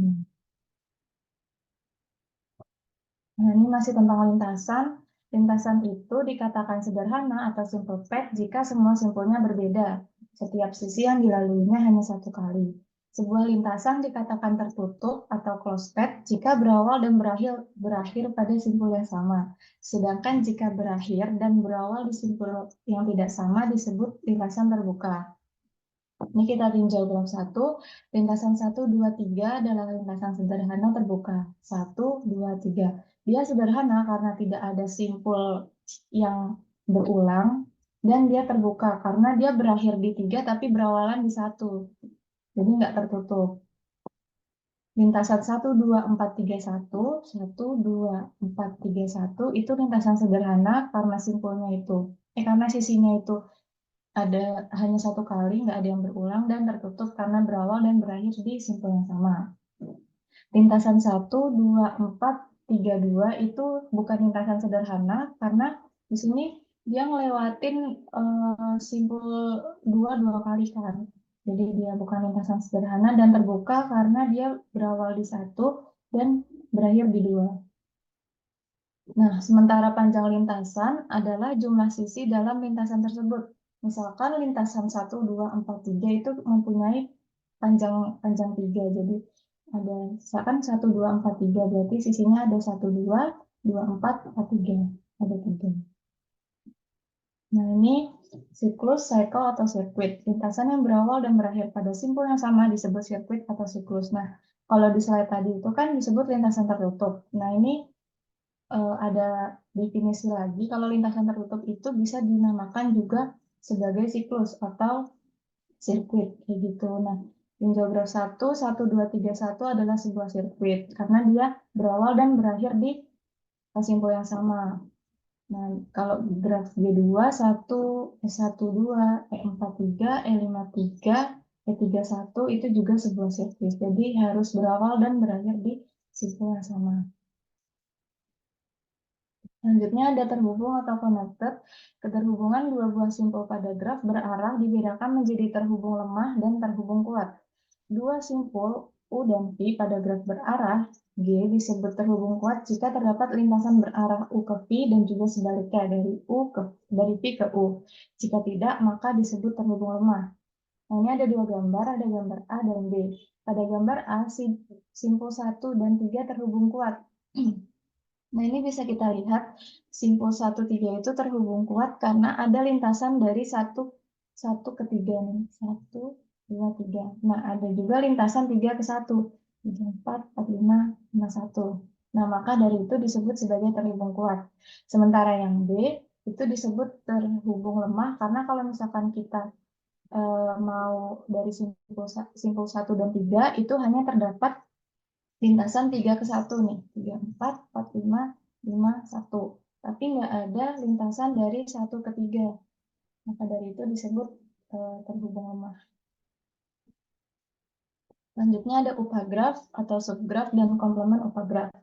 Speaker 6: Nah, ini masih tentang lintasan. Lintasan itu dikatakan sederhana atau simple pad jika semua simpulnya berbeda. Setiap sisi yang dilaluinya hanya 1 kali. Sebuah lintasan dikatakan tertutup atau closed pad jika berawal dan berakhir pada simpul yang sama. Sedangkan jika berakhir dan berawal di simpul yang tidak sama disebut lintasan terbuka. Ini kita tinjau graf 1. Lintasan 1, 2, 3 adalah lintasan sederhana terbuka. 1, 2, 3. Dia sederhana karena tidak ada simpul yang berulang dan dia terbuka karena dia berakhir di 3 tapi berawalan di 1. Jadi nggak tertutup. Lintasan 1, 2, 4, 3, 1. 1, 2, 4, 3, 1 itu lintasan sederhana karena simpulnya itu, karena sisinya itu ada hanya 1 kali, nggak ada yang berulang, dan tertutup karena berawal dan berakhir di simpul yang sama. Lintasan 1, 2, 4, 3, 2 itu bukan lintasan sederhana karena di sini dia ngelewatin simpul 2 kali kan. Jadi dia bukan lintasan sederhana dan terbuka karena dia berawal di 1 dan berakhir di 2. Nah, sementara panjang lintasan adalah jumlah sisi dalam lintasan tersebut. Misalkan lintasan 1, 2, 4, 3 itu mempunyai panjang 3. Jadi ada misalkan 1, 2, 4, 3 berarti sisinya ada 1, 2, 2, 4, 4, 3. Ada 3. Nah, ini siklus, cycle, atau sirkuit. Lintasan yang berawal dan berakhir pada simpul yang sama disebut sirkuit atau siklus. Nah, kalau di slide tadi itu kan disebut lintasan tertutup. Nah, ini ada definisi lagi, kalau lintasan tertutup itu bisa dinamakan juga sebagai siklus atau sirkuit, kayak gitu. Nah, tinjau graf 1, 1, 2, 3, 1 adalah sebuah sirkuit, karena dia berawal dan berakhir di simpul yang sama. Nah, kalau graf G2, 1, E1, 2, E4, 3, E5, 3, E3, 1 itu juga sebuah sirkuit. Jadi harus berawal dan berakhir di simpul yang sama. Selanjutnya ada terhubung atau connected. Keterhubungan dua buah simpul pada graf berarah dibedakan menjadi terhubung lemah dan terhubung kuat. Dua simpul U dan V pada graf berarah G disebut terhubung kuat jika terdapat lintasan berarah U ke V dan juga sebaliknya dari V ke U. Jika tidak, maka disebut terhubung lemah. Nah, ini ada dua gambar, ada gambar A dan B. Pada gambar A, simpul 1 dan 3 terhubung kuat. Nah, ini bisa kita lihat simpul 1, 3 itu terhubung kuat karena ada lintasan dari 1 ke 3 nih. 1, 2, 3. Nah, ada juga lintasan 3 ke 1. 3, 4, 4, 5, 5, 1. Nah, maka dari itu disebut sebagai terhubung kuat. Sementara yang B itu disebut terhubung lemah karena kalau misalkan kita mau dari simpul 1 dan 3 itu hanya terdapat lintasan 3 ke 1 nih. 3, 4, 4, 5, 5, 1. Tapi nggak ada lintasan dari 1 ke 3. Maka dari itu disebut terhubung lemah. Selanjutnya ada upagraf atau subgraf dan komplement upagraf.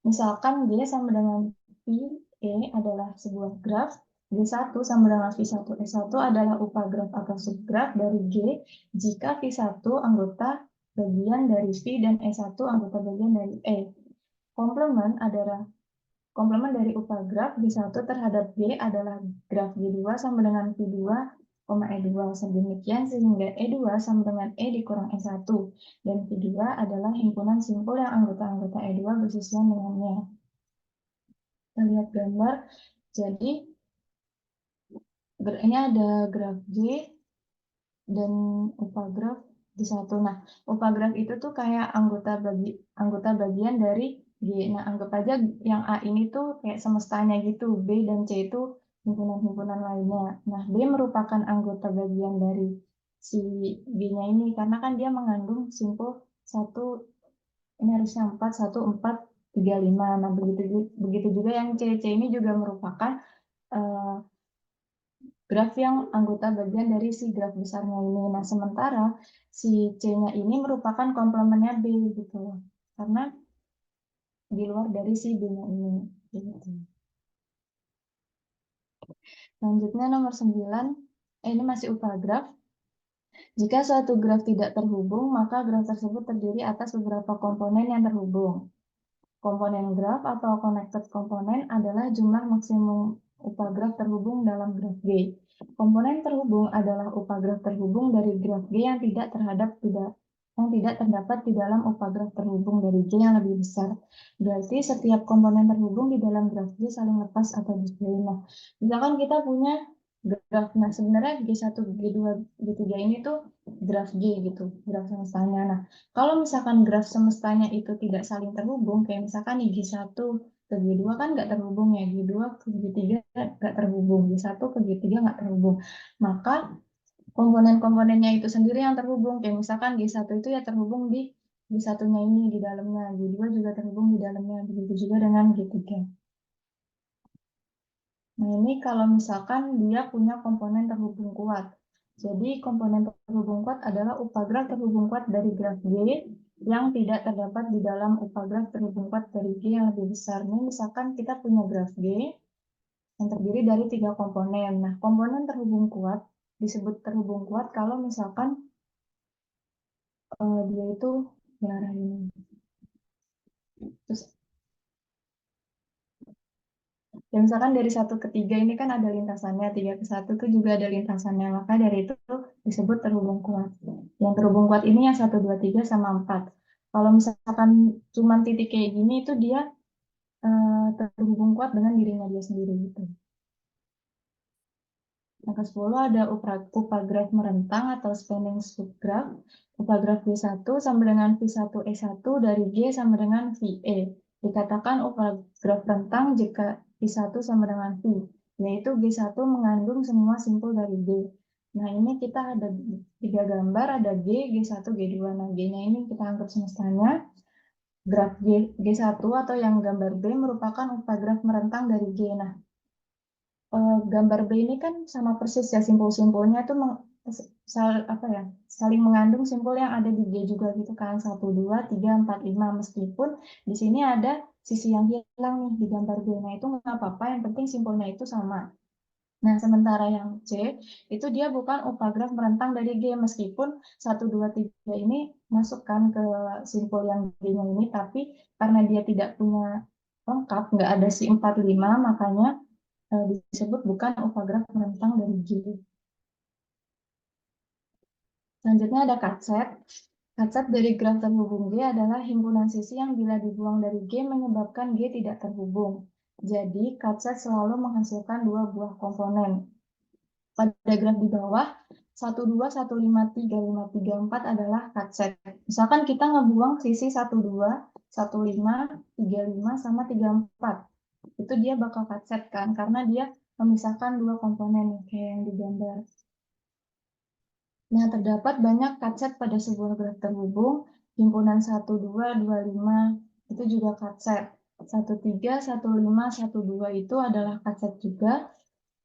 Speaker 6: Misalkan G sama dengan VE adalah sebuah graf, V1 sama dengan V1E1 adalah upagraf atau subgraf dari G jika V1 anggota bagian dari V dan E1 anggota bagian dari E. Komplement dari upagraf V1 terhadap G adalah graf G2 sama dengan V2, E2. Sedemikian sehingga E2 sama dengan E dikurang E1. Dan V2 adalah himpunan simpul yang anggota-anggota E2 bersisian dengannya. Kita lihat gambar. Jadi, ini ada graf G dan upagraf G1. Nah, upagraf itu tuh kayak anggota bagian dari G. Nah, anggap aja yang A ini tuh kayak semestanya gitu. B dan C itu himpunan-himpunan lainnya. Nah, B merupakan anggota bagian dari si G-nya ini karena kan dia mengandung simpul 1, ini harusnya 4, 1, 4, 3, 5. Nah, begitu juga yang C ini juga merupakan graf yang anggota bagian dari si graf besarnya ini. Nah, sementara si C-nya ini merupakan komplemennya B gitu loh. Karena di luar dari si B-nya ini. Gitu. Selanjutnya nomor 9, ini masih upagraf. Jika suatu graf tidak terhubung, maka graf tersebut terdiri atas beberapa komponen yang terhubung. Komponen graf atau connected komponen adalah jumlah maksimum upagraf terhubung dalam graf G. Komponen terhubung adalah upagraf terhubung dari graf G yang tidak terdapat di dalam upagraf terhubung dari G yang lebih besar. Berarti setiap komponen terhubung di dalam graf G saling lepas atau disjoin. Nah, misalkan kita punya graf, nah sebenarnya G1, G2, G3 ini tuh graf G gitu, graf semestanya. Nah, kalau misalkan graf semestanya itu tidak saling terhubung, kayak misalkan nih G1 ke G2 kan nggak terhubung ya, G2 ke G3 nggak terhubung, G1 ke G3 nggak terhubung. Maka komponen-komponennya itu sendiri yang terhubung, kayak misalkan G1 itu ya terhubung di G1-nya ini di dalamnya, G2 juga terhubung di dalamnya, begitu juga dengan G3. Nah, ini kalau misalkan dia punya komponen terhubung kuat. Jadi, komponen terhubung kuat adalah upagraf terhubung kuat dari graf G yang tidak terdapat di dalam upagraf terhubung kuat dari G yang lebih besar. Ini misalkan kita punya graf G yang terdiri dari 3 komponen. Nah, komponen terhubung kuat disebut terhubung kuat kalau misalkan dia itu darah ini. Terus ya misalkan dari 1 ke 3 ini kan ada lintasannya, 3 ke 1 itu juga ada lintasannya, maka dari itu disebut terhubung kuat. Yang terhubung kuat ini yang 1, 2, 3 sama 4. Kalau misalkan cuma titik kayak gini itu dia terhubung kuat dengan dirinya dia sendiri gitu. Yang ke-10 ada upagraf merentang atau spanning subgraph. Upagraf V1 sama dengan V1E1 dari G sama dengan VE. Dikatakan upagraf rentang jika V1 sama dengan V, yaitu G1 mengandung semua simpul dari G. Nah, ini kita ada 3 gambar, ada G, G1, G2. Nah, G-nya ini kita anggap semestanya. Graf G1 atau yang gambar B merupakan upagraf merentang dari G. Nah, gambar B ini kan sama persis ya, simpul-simpulnya itu saling mengandung simpul yang ada di G juga gitu kan, 1, 2, 3, 4, 5, meskipun di sini ada sisi yang hilang nih di gambar B. Nah, itu nggak apa-apa, yang penting simpulnya itu sama. Nah, sementara yang C, itu dia bukan upah graf merentang dari G, meskipun 1, 2, 3 ini masukkan ke simpul yang G-nya ini, tapi karena dia tidak punya lengkap, nggak ada si 4, 5, makanya disebut bukan upah graf merentang dari G. Selanjutnya ada cut-set. Cut-set dari graf terhubung G adalah himpunan sisi yang bila dibuang dari G menyebabkan G tidak terhubung. Jadi, cut-set selalu menghasilkan dua buah komponen. Pada graf di bawah, 1, 2, 1, 5, 3, 5, 3, 4 adalah cut-set. Misalkan kita ngebuang sisi 1, 2, 1, 5, 3, 5, sama 3, 4. Itu dia bakal cut-set kan, karena dia memisahkan dua komponen, kayak yang digambar. Nah, terdapat banyak cut-set pada sebuah graf terhubung. Himpunan 1, 2, 2, 5 itu juga cut-set. 1, 3, 1, 5, 1, 2 itu adalah cut-set juga.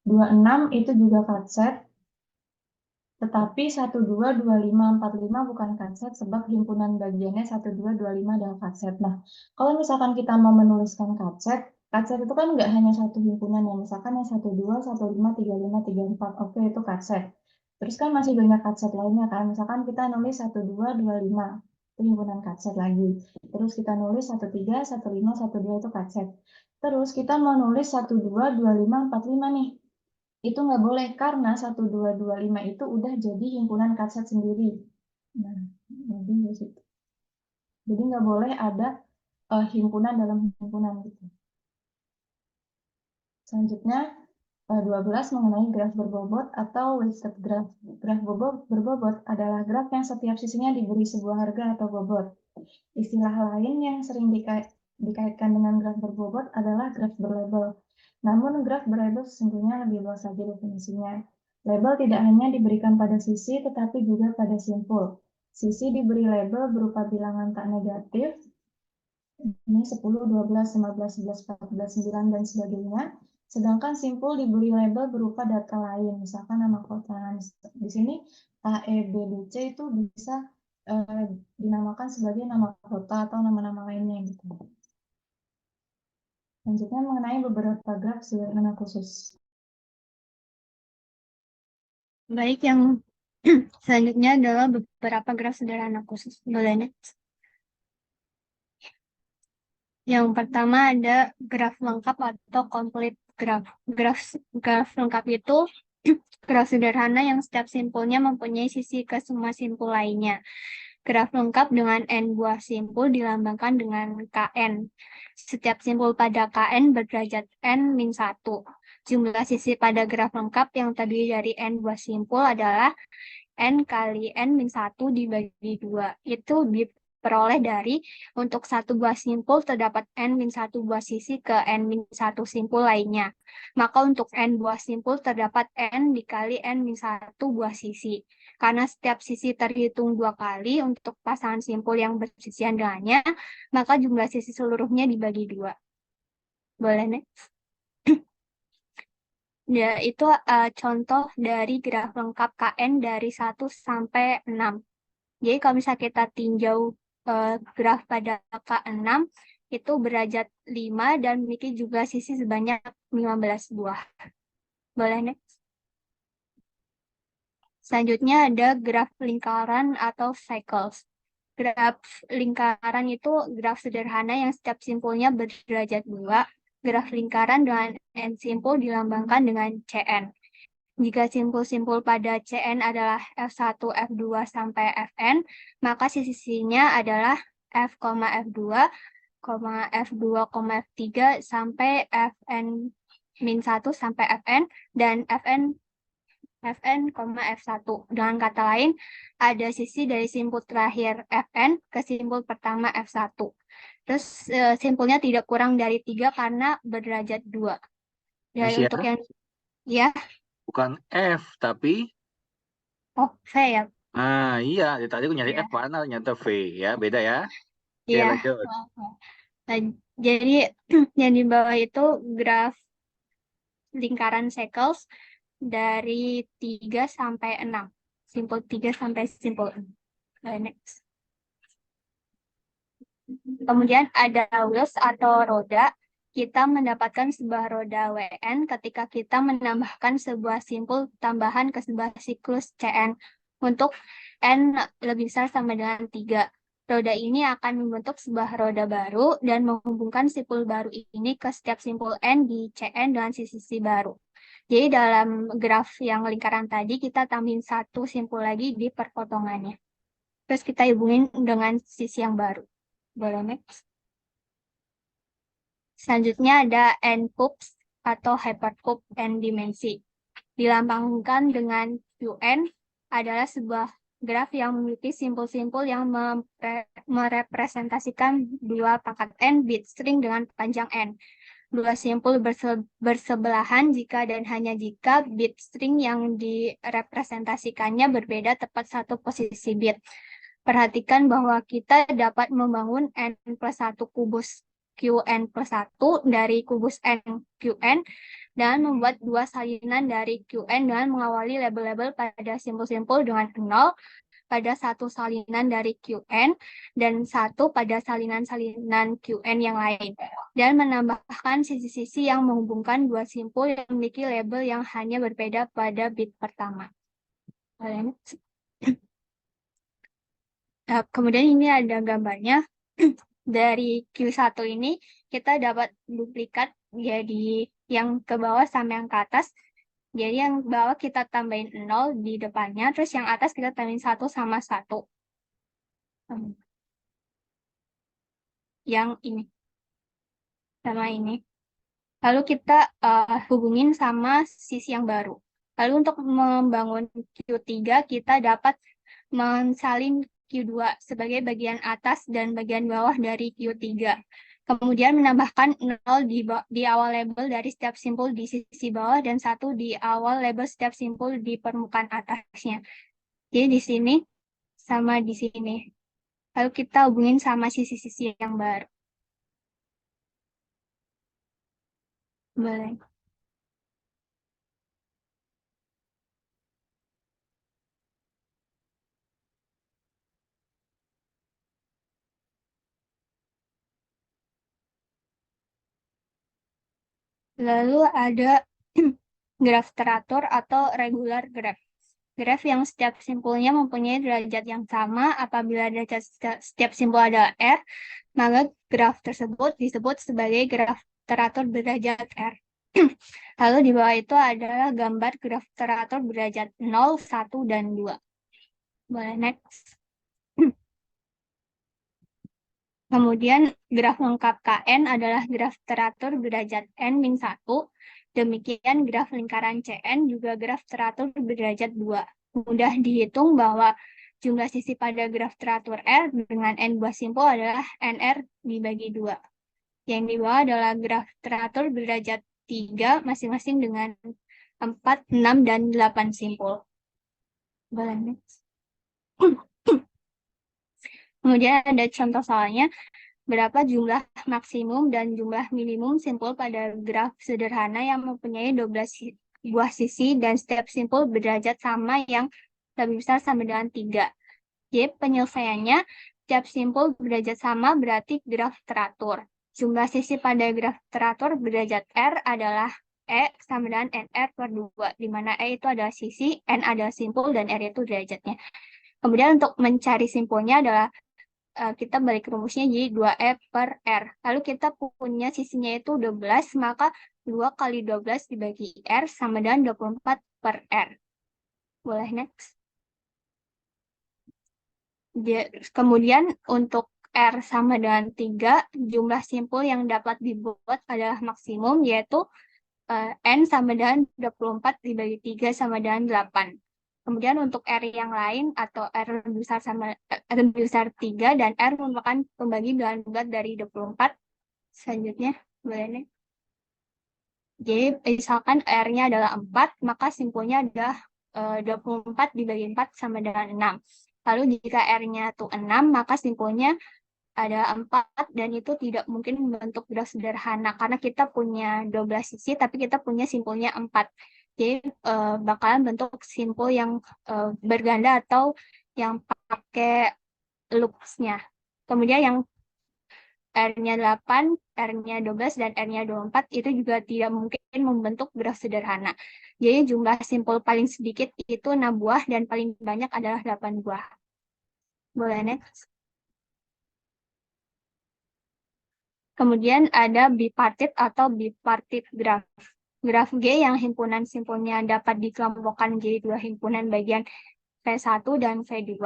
Speaker 6: 2, 6 itu juga cut-set. Tetapi 1, 2, 2, 5, 4, 5 bukan cut-set sebab himpunan bagiannya 1, 2, 2, 5 adalah cut-set. Nah, kalau misalkan kita mau menuliskan cut-set itu kan nggak hanya satu himpunan ya. Misalkan yang 1, 2, 1, 5, 3, 5, 3, 4. Oke, itu cut-set. Terus kan masih banyak cut-set lainnya kan. Misalkan kita nulis 1, 2, 2, 5. Itu himpunan cut-set lagi. Terus kita nulis 1, 3, 1, 5, 1, 2 itu cut-set. Terus kita mau nulis 1, 2, 2, 5, 4, 5 nih. Itu nggak boleh karena 1, 2, 2, 5 itu udah jadi himpunan cut-set sendiri. Nah, jadi di situ. Jadi nggak boleh ada himpunan dalam himpunan gitu. Selanjutnya 12 mengenai graf berbobot atau weighted graph. Graf berbobot adalah graf yang setiap sisinya diberi sebuah harga atau bobot. Istilah lain yang sering dikaitkan dengan graf berbobot adalah graf berlabel. Namun graf berlabel sesungguhnya lebih luas lagi definisinya. Label tidak hanya diberikan pada sisi, tetapi juga pada simpul. Sisi diberi label berupa bilangan tak negatif, ini 10, 12, 15, 11, 14, 9, dan sebagainya. Sedangkan simpul diberi label berupa data lain, misalkan nama kota. Di sini A, E, B, D, C itu bisa dinamakan sebagai nama kota atau nama-nama lainnya gitu. Selanjutnya mengenai beberapa graf sederhana khusus.
Speaker 2: Baik, yang selanjutnya adalah beberapa graf sederhana khusus. Boleh next. Yang pertama ada graf lengkap atau complete graph. Graf lengkap itu graf sederhana yang setiap simpulnya mempunyai sisi ke semua simpul lainnya. Graf lengkap dengan n buah simpul dilambangkan dengan Kn. Setiap simpul pada Kn berderajat n-1. Jumlah sisi pada graf lengkap yang terdiri dari n buah simpul adalah n kali n-1 dibagi 2. Itu diperoleh dari untuk satu buah simpul terdapat n-1 buah sisi ke n-1 simpul lainnya. Maka untuk n buah simpul terdapat n dikali n-1 buah sisi. Karena setiap sisi terhitung 2 kali untuk pasangan simpul yang bersisian dengannya, maka jumlah sisi seluruhnya dibagi 2. Boleh next? Ya, itu contoh dari graf lengkap KN dari 1 sampai 6. Jadi kalau misalnya kita tinjau graf pada K6, itu derajat 5 dan memiliki jumlah sisi sebanyak 15 buah. Boleh next? Selanjutnya ada graf lingkaran atau cycles. Graf lingkaran itu graf sederhana yang setiap simpulnya berderajat 2. Graf lingkaran dengan n simpul dilambangkan dengan Cn. Jika simpul-simpul pada Cn adalah F1, F2, sampai Fn, maka sisi-sisinya adalah F, F2, F2, F3, sampai Fn-1 sampai Fn, dan Fn, F1. Dengan kata lain, ada sisi dari simpul terakhir Fn ke simpul pertama F1. Terus simpulnya tidak kurang dari 3 karena berderajat 2. Dan
Speaker 1: Masih
Speaker 2: untuk
Speaker 1: ya?
Speaker 2: yang ya,
Speaker 1: Bukan F, tapi
Speaker 2: oh saya
Speaker 1: iya, tadi aku nyari
Speaker 2: ya.
Speaker 1: F mana nyata V ya, beda ya. Oke,
Speaker 2: Iya.
Speaker 1: lanjut.
Speaker 2: Nah, jadi yang di bawah itu graf lingkaran cycles dari 3 sampai 6. Simpul 3 sampai simpul 6. Next. Kemudian ada wheels atau roda.
Speaker 7: kita mendapatkan sebuah roda WN ketika kita menambahkan sebuah simpul tambahan ke sebuah siklus CN untuk N lebih besar sama dengan 3. Roda ini akan membentuk sebuah roda baru dan menghubungkan simpul baru ini ke setiap simpul N di CN dengan sisi baru. Jadi dalam graf yang lingkaran tadi kita tambahin satu simpul lagi di perpotongannya. Terus kita hubungin dengan sisi yang baru. Boleh next. Selanjutnya ada N-cubes atau hypercube N dimensi. Dilambangkan dengan UN adalah sebuah graf yang memiliki simpul-simpul yang merepresentasikan dua pangkat N bit string dengan panjang N. Dua simpul bersebelahan jika dan hanya jika bit string yang direpresentasikannya berbeda tepat satu posisi bit. Perhatikan bahwa kita dapat membangun N+1 kubus Qn plus 1 dari kubus N Qn dan membuat dua salinan dari Qn dengan mengawali label-label pada simpul-simpul dengan 0 pada satu salinan dari Qn dan satu pada salinan-salinan Qn yang lain dan menambahkan sisi-sisi yang menghubungkan dua simpul yang memiliki label yang hanya berbeda pada bit pertama. Nah, kemudian ini ada gambarnya. Dari Q1 ini kita dapat duplikat jadi yang ke bawah sama yang ke atas. Jadi yang bawah kita tambahin 0 di depannya, terus yang atas kita tambahin 1 sama 1. Yang ini. Sama ini. Lalu kita hubungin sama sisi yang baru. Lalu untuk membangun Q3 kita dapat mensalin Q2 sebagai bagian atas dan bagian bawah dari Q3. Kemudian menambahkan 0 di awal label dari setiap simpul di sisi bawah dan 1 di awal label setiap simpul di permukaan atasnya. Jadi di sini sama di sini. Lalu kita hubungin sama sisi-sisi yang baru. Boleh. Lalu ada graf teratur atau regular graph. Graf yang setiap simpulnya mempunyai derajat yang sama apabila derajat setiap simpul adalah R, maka graf tersebut disebut sebagai graf teratur berderajat R. Lalu di bawah itu adalah gambar graf teratur berderajat 0, 1, dan 2. Boleh next. Kemudian graf lengkap KN adalah graf teratur derajat N-1. Demikian graf lingkaran CN juga graf teratur berderajat 2. Mudah dihitung bahwa jumlah sisi pada graf teratur R dengan N buah simpul adalah NR dibagi 2. Yang di bawah adalah graf teratur berderajat 3 masing-masing dengan 4, 6, dan 8 simpul. Boleh next. Kemudian ada contoh soalnya, berapa jumlah maksimum dan jumlah minimum simpul pada graf sederhana yang mempunyai 12 buah sisi dan setiap simpul berderajat sama yang lebih besar sama dengan 3. Jadi penyelesaiannya, setiap simpul berderajat sama berarti graf teratur. Jumlah sisi pada graf teratur berderajat R adalah E sama dengan NR per 2, di mana E itu adalah sisi, N adalah simpul, dan R itu derajatnya. Kemudian untuk mencari simpulnya adalah kita balik rumusnya jadi 2E per R. Lalu kita punya sisinya itu 12, maka 2 kali 12 dibagi R sama dengan 24 per R. Boleh next. Kemudian untuk R sama dengan 3, jumlah simpul yang dapat dibuat adalah maksimum, yaitu N sama dengan 24 dibagi 3 sama dengan 8. Kemudian untuk R yang lain atau R lebih besar 3 dan R merupakan pembagi bilangan bulat dari 24. Selanjutnya, boleh nih. Jadi misalkan R-nya adalah 4, maka simpulnya adalah 24 dibagi 4 sama dengan 6. Lalu jika R-nya itu 6, maka simpulnya ada 4 dan itu tidak mungkin membentuk graf sederhana karena kita punya 12 sisi tapi kita punya simpulnya 4. Jadi bakalan bentuk simpul yang berganda atau yang pakai loops-nya. Kemudian yang R-nya 8, R-nya 12, dan R-nya 24 itu juga tidak mungkin membentuk graf sederhana. Jadi jumlah simpul paling sedikit itu 6 buah dan paling banyak adalah 8 buah. Boleh next? Kemudian ada bipartit atau bipartit graf. Graf G yang himpunan simpulnya dapat dikelompokkan menjadi dua himpunan bagian V1 dan V2,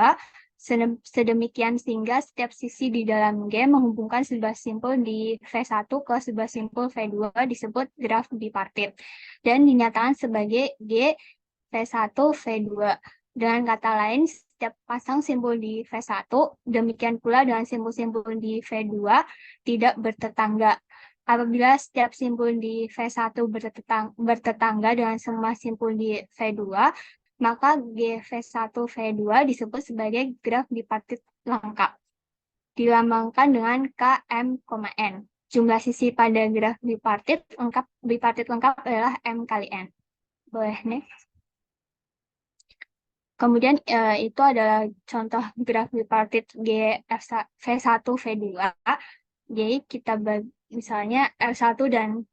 Speaker 7: sedemikian sehingga setiap sisi di dalam G menghubungkan sebuah simpul di V1 ke sebuah simpul V2 disebut graf bipartit dan dinyatakan sebagai G V1 V2. Dengan kata lain, setiap pasang simpul di V1, demikian pula dengan simpul-simpul di V2 tidak bertetangga. Apabila setiap simpul di V1 bertetangga dengan semua simpul di V2, maka GV1 V2 disebut sebagai graf bipartit lengkap. Dilambangkan dengan KM, N. Jumlah sisi pada graf bipartit lengkap adalah M kali N. Boleh next? Kemudian itu adalah contoh graf bipartit V1 V2. Jadi kita misalnya F1 dan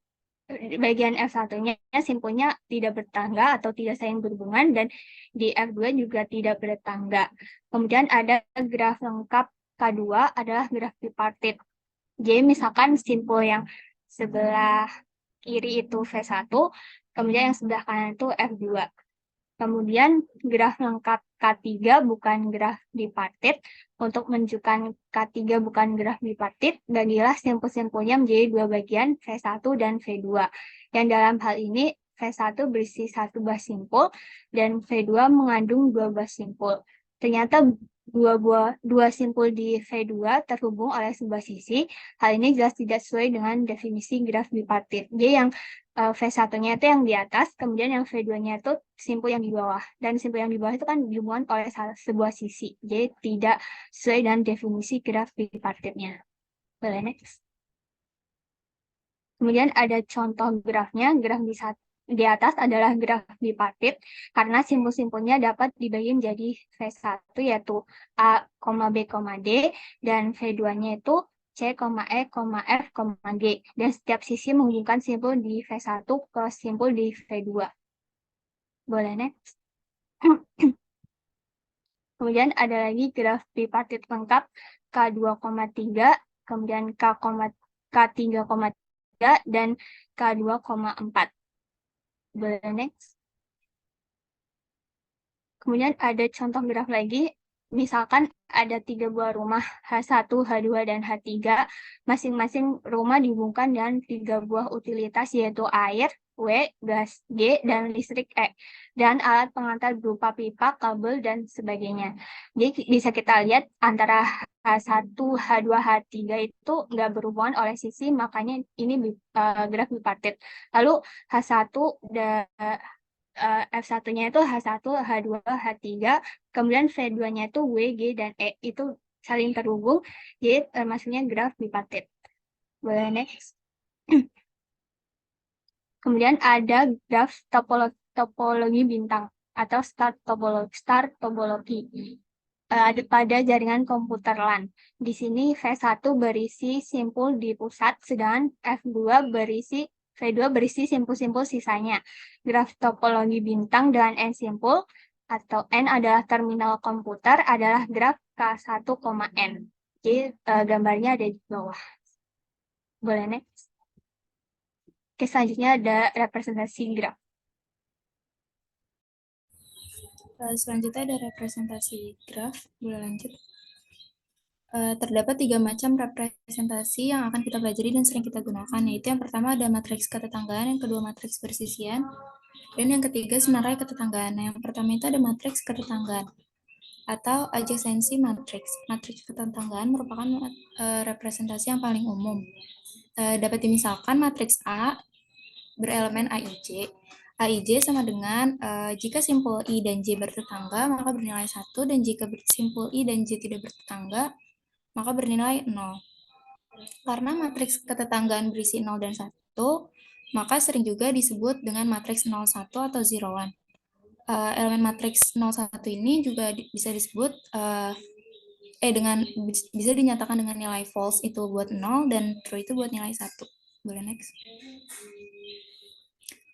Speaker 7: bagian F1-nya simpulnya tidak bertangga atau tidak saling berhubungan dan di F2 juga tidak bertangga. Kemudian ada graf lengkap K2 adalah graf bipartit. Jadi misalkan simpul yang sebelah kiri itu V1, kemudian yang sebelah kanan itu F2. Kemudian graf lengkap K3 bukan graf bipartit. Untuk menunjukkan K3 bukan graf bipartit, bagilah simpul-simpulnya menjadi dua bagian V1 dan V2. Yang dalam hal ini V1 berisi satu buah simpul dan V2 mengandung dua buah simpul. Ternyata dua simpul di V2 terhubung oleh sebuah sisi. Hal ini jelas tidak sesuai dengan definisi graf bipartit. Jadi yang V1-nya itu yang di atas, kemudian yang V2-nya itu simpul yang di bawah. Dan simpul yang di bawah itu kan dihubungkan oleh sebuah sisi. Jadi tidak sesuai dengan definisi graf bipartitnya. Boleh next. Kemudian ada contoh grafnya. Graf di atas adalah graf bipartit karena simpul-simpulnya dapat dibagi menjadi V1 yaitu A, B, D, dan V2-nya itu C, E, F, G. Dan setiap sisi menghubungkan simpul di V1 ke simpul di V2. Boleh next. Kemudian ada lagi graf bipartit lengkap K2,3, kemudian K3,3, dan K2,4. Boleh next. Kemudian ada contoh graf lagi. Misalkan ada 3 buah rumah H1, H2, dan H3. Masing-masing rumah dihubungkan dengan 3 buah utilitas yaitu air, W, gas, G, dan listrik, E. Dan alat pengantar berupa pipa, kabel, dan sebagainya. Jadi bisa kita lihat antara H1, H2, H3 itu nggak berhubungan oleh sisi, makanya ini graf bipartit. Lalu H1 F1-nya itu H1, H2, H3, kemudian V2-nya itu W, G, dan E. Itu saling terhubung, jadi termasuknya graf bipartit. Boleh next. Kemudian ada graf topologi bintang atau star topologi. Ada pada jaringan komputer LAN. Di sini V1 berisi simpul di pusat, sedangkan V2 berisi simpul-simpul sisanya. Graf topologi bintang dengan N simpul atau N adalah terminal komputer adalah graf K1, N. Jadi gambarnya ada di bawah. Boleh next. Oke, selanjutnya ada representasi graf.
Speaker 8: Selanjutnya ada representasi graf. Boleh lanjut. Terdapat 3 macam representasi yang akan kita pelajari dan sering kita gunakan, yaitu yang pertama ada matriks ketetanggaan, yang kedua matriks persisian, dan yang ketiga senarai ketetanggaan. Nah, yang pertama itu ada matriks ketetanggaan atau adjacency matrix. Matriks ketetanggaan merupakan representasi yang paling umum. Dapat dimisalkan matriks A berelemen AIJ. AIJ sama dengan jika simpul I dan J bertetangga, maka bernilai 1, dan jika simpul I dan J tidak bertetangga, maka bernilai 0. Karena matriks ketetanggaan berisi 0 dan 1, maka sering juga disebut dengan matriks 01 atau 01. Elemen matriks 01 ini juga bisa disebut bisa dinyatakan dengan nilai false itu buat 0 dan true itu buat nilai 1. Boleh next.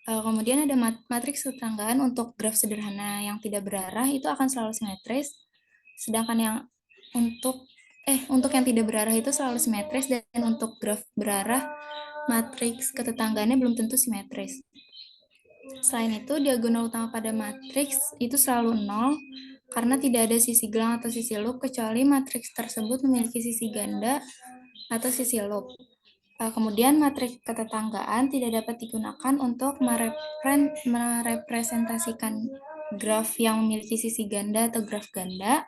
Speaker 8: Kemudian ada matriks ketanggaan untuk graf sederhana yang tidak berarah itu akan selalu simetris, sedangkan yang untuk yang tidak berarah itu selalu simetris, dan untuk graf berarah matriks ketetanggaannya belum tentu simetris. Selain itu, diagonal utama pada matriks itu selalu 0 karena tidak ada sisi gelang atau sisi loop kecuali matriks tersebut memiliki sisi ganda atau sisi loop. Kemudian matriks ketetanggaan tidak dapat digunakan untuk merepresentasikan graf yang memiliki sisi ganda atau graf ganda,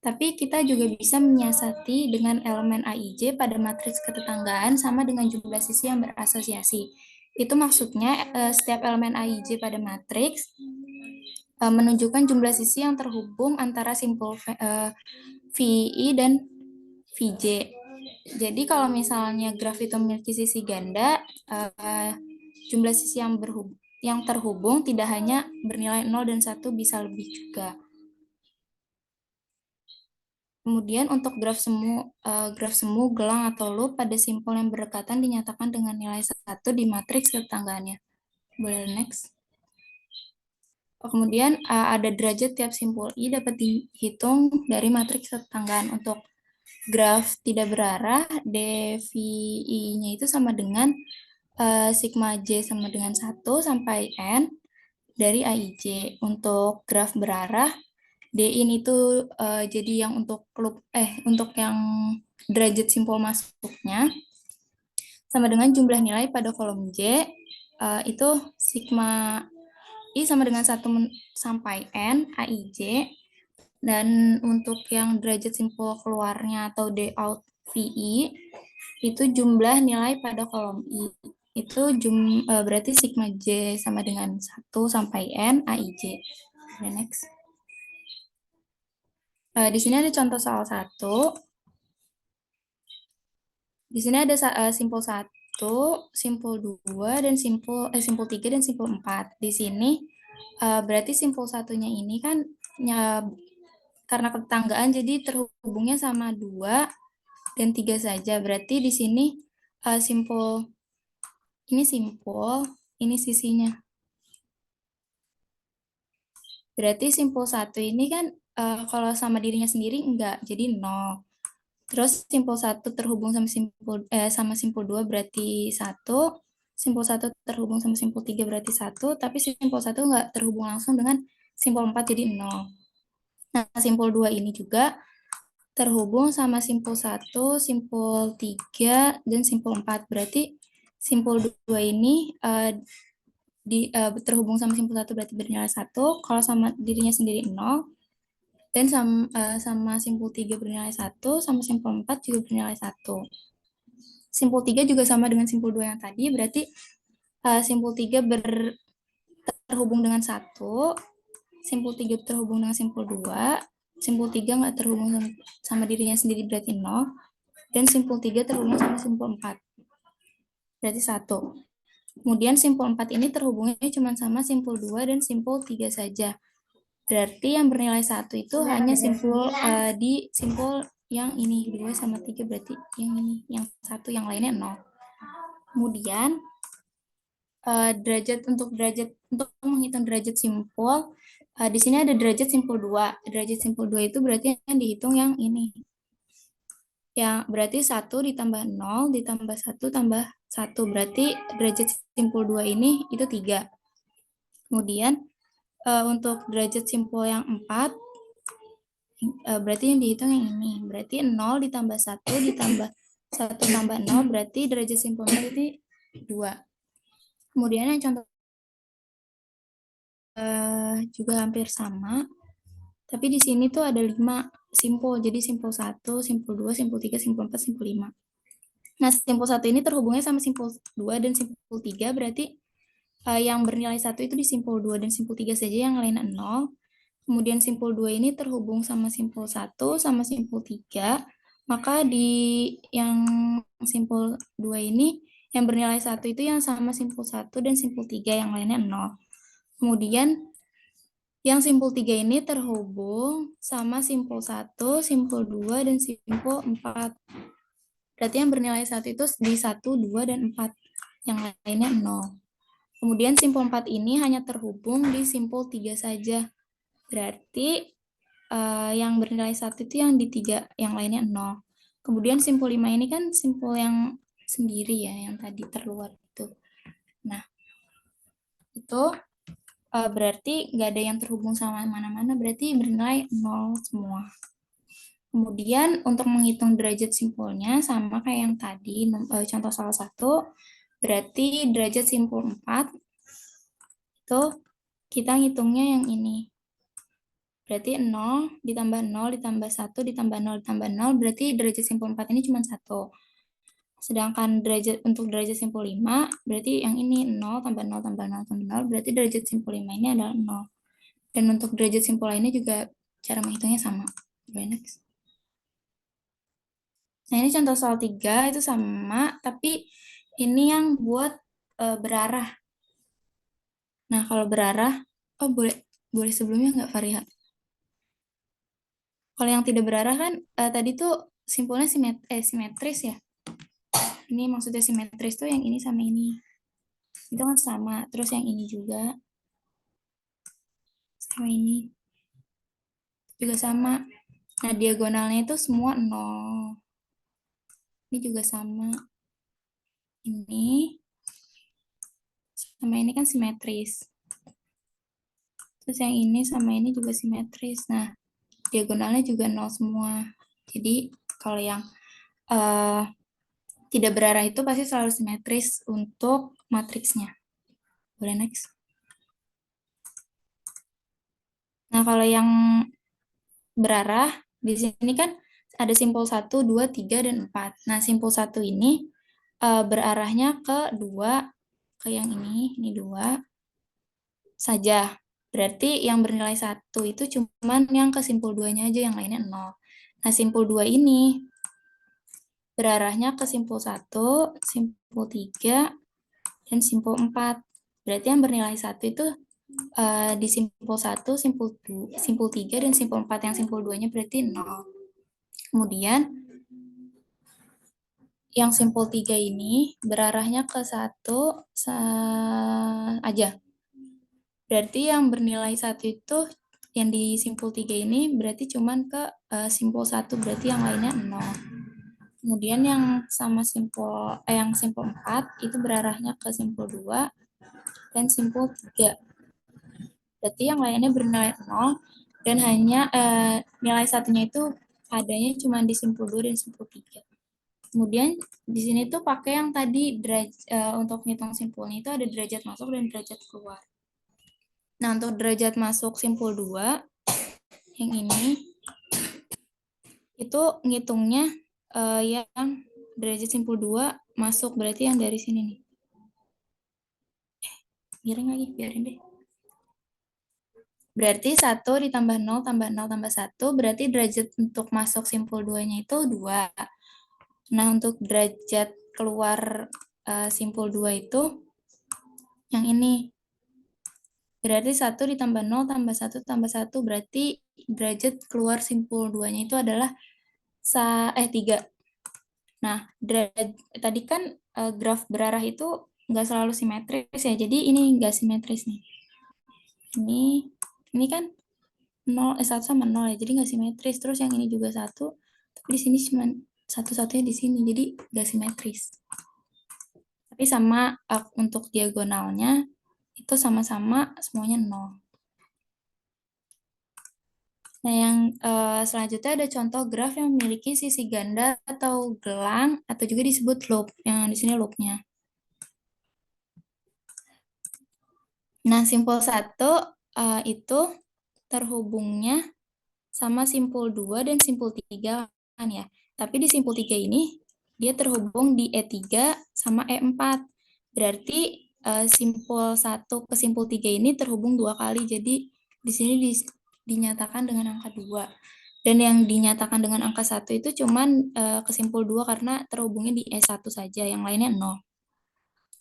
Speaker 8: tapi kita juga bisa menyiasati dengan elemen AIJ pada matriks ketetanggaan sama dengan jumlah sisi yang berasosiasi. Itu maksudnya setiap elemen AIJ pada matriks menunjukkan jumlah sisi yang terhubung antara simpul VI dan VJ. Jadi kalau misalnya graf itu memiliki sisi ganda, jumlah sisi yang terhubung tidak hanya bernilai 0 dan 1, bisa lebih juga. Kemudian untuk graf semu, gelang atau loop pada simpul yang berdekatan dinyatakan dengan nilai 1 di matriks ketanggaannya. Boleh next. Kemudian ada derajat tiap simpul I dapat dihitung dari matriks ketanggaan. Untuk graf tidak berarah, dvi-nya itu sama dengan sigma j sama dengan 1 sampai n dari AIJ. Untuk graf berarah, din itu jadi yang untuk yang derajat simpul masuknya sama dengan jumlah nilai pada kolom J, itu sigma I sama dengan 1 sampai n AIJ. Dan untuk yang derajat simpul keluarnya atau D out VI itu jumlah nilai pada kolom I. Itu berarti sigma J sama dengan 1 sampai N AIJ. Next. Di sini ada contoh soal 1. Di sini ada simpul 1, simpul 2, dan simpul 3 dan simpul 4. Di sini berarti simpul satunya ini kan karena ketanggaan jadi terhubungnya sama 2 dan 3 saja. Berarti di sini simpul ini sisinya. Berarti simpul 1 ini kan kalau sama dirinya sendiri enggak, jadi 0. Terus simpul 1 terhubung sama simpul 2 berarti 1. Simpul 1 terhubung sama simpul 3 berarti 1, tapi simpul 1 enggak terhubung langsung dengan simpul 4 jadi 0. Nah, simpul 2 ini juga terhubung sama simpul 1, simpul 3, dan simpul 4. Berarti simpul 2 ini terhubung sama simpul 1 berarti bernilai 1, kalau sama dirinya sendiri 0, dan sama simpul 3 bernilai 1, sama simpul 4 juga bernilai 1. Simpul 3 juga sama dengan simpul 2 yang tadi, berarti simpul 3 terhubung dengan 1, simpul 3 terhubung dengan simpul 2, simpul 3 nggak terhubung sama dirinya sendiri berarti 0, dan simpul 3 terhubung sama simpul 4, berarti 1. Kemudian simpul 4 ini terhubungnya cuma sama simpul 2 dan simpul 3 saja. Berarti yang bernilai 1 itu hanya simpul di simpul yang ini, 2 sama 3 berarti yang ini, yang 1, yang lainnya 0. Kemudian untuk menghitung derajat simpul, di sini ada derajat simpul 2. Derajat simpul 2 itu berarti yang dihitung yang ini. Ya, berarti 1 ditambah 0 ditambah 1 tambah 1. Berarti derajat simpul 2 ini itu 3. Kemudian untuk derajat simpul yang 4, berarti yang dihitung yang ini. Berarti 0 ditambah 1 ditambah 1 tambah 0, berarti derajat simpulnya itu 2. Kemudian yang contoh juga hampir sama, tapi di sini tuh ada 5 simpul. Jadi simpul 1, simpul 2, simpul 3, simpul 4, simpul 5. Nah, simpul 1 ini terhubungnya sama simpul 2 dan simpul 3, berarti yang bernilai 1 itu di simpul 2 dan simpul 3 saja, yang lainnya 0. Kemudian simpul 2 ini terhubung sama simpul 1 sama simpul 3, maka di yang simpul 2 ini yang bernilai 1 itu yang sama simpul 1 dan simpul 3, yang lainnya 0. Kemudian Yang simpul 3 ini terhubung sama simpul 1, simpul 2, dan simpul 4. Berarti yang bernilai 1 itu di 1, 2, dan 4. Yang lainnya 0. Kemudian simpul 4 ini hanya terhubung di simpul 3 saja. Berarti yang bernilai 1 itu yang di 3, yang lainnya 0. Kemudian simpul 5 ini kan simpul yang sendiri ya, yang tadi terluar itu. Nah, itu berarti nggak ada yang terhubung sama mana-mana, berarti bernilai 0 semua. Kemudian untuk menghitung derajat simpulnya sama kayak yang tadi, contoh salah satu, berarti derajat simpul 4 itu kita ngitungnya yang ini. Berarti 0 ditambah 0 ditambah 1 ditambah 0 ditambah 0, berarti derajat simpul 4 ini cuma 1. Sedangkan untuk derajat simpul 5, berarti yang ini 0 tambah 0 tambah 0 tambah 0, berarti derajat simpul 5 ini adalah 0. Dan untuk derajat simpul lainnya juga cara menghitungnya sama. Next. Nah, ini contoh soal 3 itu sama, tapi ini yang buat berarah. Nah, kalau berarah, boleh sebelumnya nggak, Fariha? Kalau yang tidak berarah kan tadi tuh simpulnya simetris ya. Ini maksudnya simetris tuh yang ini sama ini. Itu kan sama. Terus yang ini juga sama ini juga sama. Nah, diagonalnya itu semua 0. Ini juga sama. Ini sama ini kan simetris. Terus yang ini sama ini juga simetris. Nah, diagonalnya juga 0 semua. Jadi, kalau yang tidak berarah itu pasti selalu simetris untuk matriksnya. Boleh next. Nah, kalau yang berarah, di sini kan ada simpul 1, 2, 3, dan 4. Nah, simpul 1 ini berarahnya ke 2, ke yang ini 2 saja. Berarti yang bernilai 1 itu cuman yang ke simpul 2-nya aja, yang lainnya 0. Nah, simpul 2 ini berarahnya ke simpul 1, simpul 3, dan simpul 4. Berarti yang bernilai 1 itu di simpul 1, simpul 3, dan simpul 4. Yang simpul 2-nya berarti 0. Kemudian, yang simpul 3 ini berarahnya ke 1 aja. Berarti yang bernilai 1 itu, yang di simpul 3 ini berarti cuman ke simpul 1, berarti yang lainnya 0. Kemudian yang sama yang simpul 4 itu berarahnya ke simpul 2 dan simpul 3. Berarti yang lainnya bernilai 0 dan hanya nilai satunya itu adanya cuma di simpul 2 dan simpul 3. Kemudian di sini tuh pakai yang tadi untuk ngitung simpulnya itu ada derajat masuk dan derajat keluar. Nah, untuk derajat masuk simpul 2 yang ini itu ngitungnya yang derajat simpul 2 masuk, berarti yang dari sini nih. Biarin deh. Berarti 1 ditambah 0 tambah 0 tambah 1, berarti derajat untuk masuk simpul 2-nya itu 2. Nah, untuk derajat keluar simpul 2 itu yang ini. Berarti 1 ditambah 0 tambah 1 tambah 1, berarti derajat keluar simpul 2-nya itu adalah 3. Nah, tadi kan graf berarah itu nggak selalu simetris ya, jadi ini nggak simetris nih. Ini kan 1 sama 0 ya, jadi nggak simetris. Terus yang ini juga 1, tapi di sini cuma satu-satunya di sini, jadi nggak simetris. Tapi sama untuk diagonalnya, itu sama-sama semuanya 0. Nah, yang selanjutnya ada contoh graf yang memiliki sisi ganda atau gelang, atau juga disebut loop, yang di sini loopnya. Nah, simpul 1 itu terhubungnya sama simpul 2 dan simpul 3 kan ya. Tapi di simpul 3 ini, dia terhubung di E3 sama E4. Berarti simpul 1 ke simpul 3 ini terhubung 2 kali, jadi di sini dinyatakan dengan angka 2. Dan yang dinyatakan dengan angka 1 itu cuman ke simpul 2 karena terhubungnya di E1 saja, yang lainnya 0.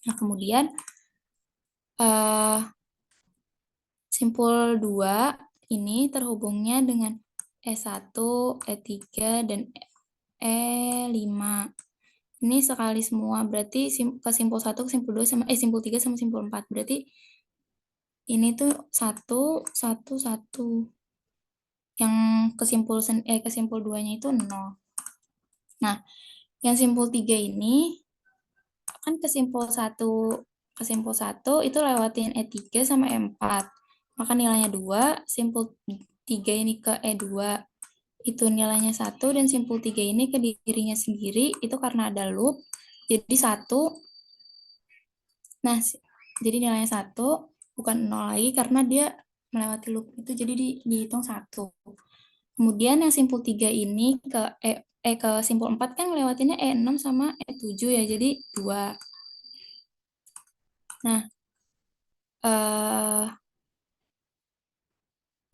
Speaker 8: Nah, kemudian Simpul 2 ini terhubungnya dengan E1, E3, dan E5. Ini sekali semua, berarti ke simpul 1, ke simpul 2, sama simpul 3 sama simpul 4. Berarti ini tuh 1, 1, 1. Yang ke simpul 2-nya itu 0. Nah, yang simpul 3 ini kan ke simpul 1 itu lewatin E3 sama E4. Maka nilainya 2, simpul 3 ini ke E2 itu nilainya 1, dan simpul 3 ini ke dirinya sendiri itu karena ada loop jadi 1. Nah, jadi nilainya 1 bukan 0 lagi karena dia melewati loop itu, jadi dihitung 1. Kemudian yang simpul 3 ini ke simpul 4 kan ngelewatinnya E6 sama E7 ya, jadi 2. Nah,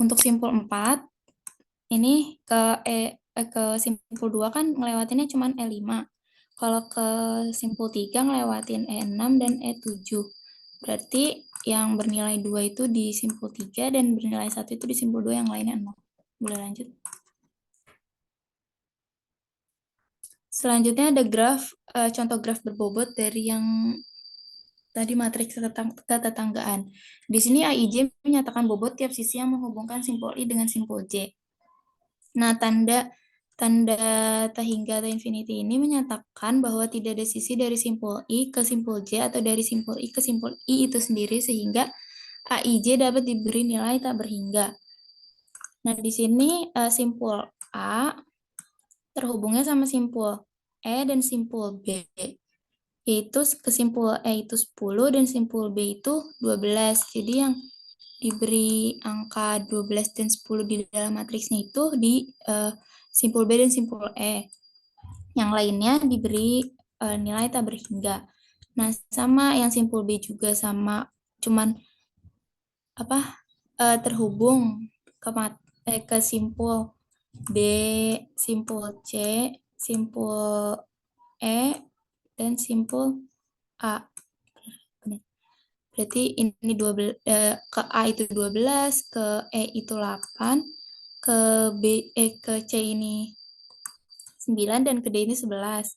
Speaker 8: untuk simpul 4 ini ke simpul 2 kan ngelewatinnya cuma E5. Kalau ke simpul 3 ngelewatin E6 dan E7. Berarti yang bernilai 2 itu di simpul 3 dan bernilai 1 itu di simpul 2, yang lainnya 0. Boleh lanjut. Selanjutnya ada contoh graf berbobot dari yang tadi matriks ketetanggaan. Di sini AIJ menyatakan bobot tiap sisi yang menghubungkan simpul I dengan simpul J. Nah, tanda T hingga T infinity ini menyatakan bahwa tidak ada sisi dari simpul I ke simpul J atau dari simpul I ke simpul I itu sendiri sehingga AIJ dapat diberi nilai tak berhingga. Nah, di sini simpul A terhubungnya sama simpul E dan simpul B. Yaitu ke simpul E itu 10 dan simpul B itu 12. Jadi yang diberi angka 12 dan 10 di dalam matriksnya itu di simpul B dan simpul E. Yang lainnya diberi nilai tak berhingga. Nah, sama yang simpul B juga sama, cuman terhubung ke simpul B, simpul C, simpul E, dan simpul A. Berarti ini ke A itu 12, ke E itu 8, ke C ini 9, dan ke D ini 11.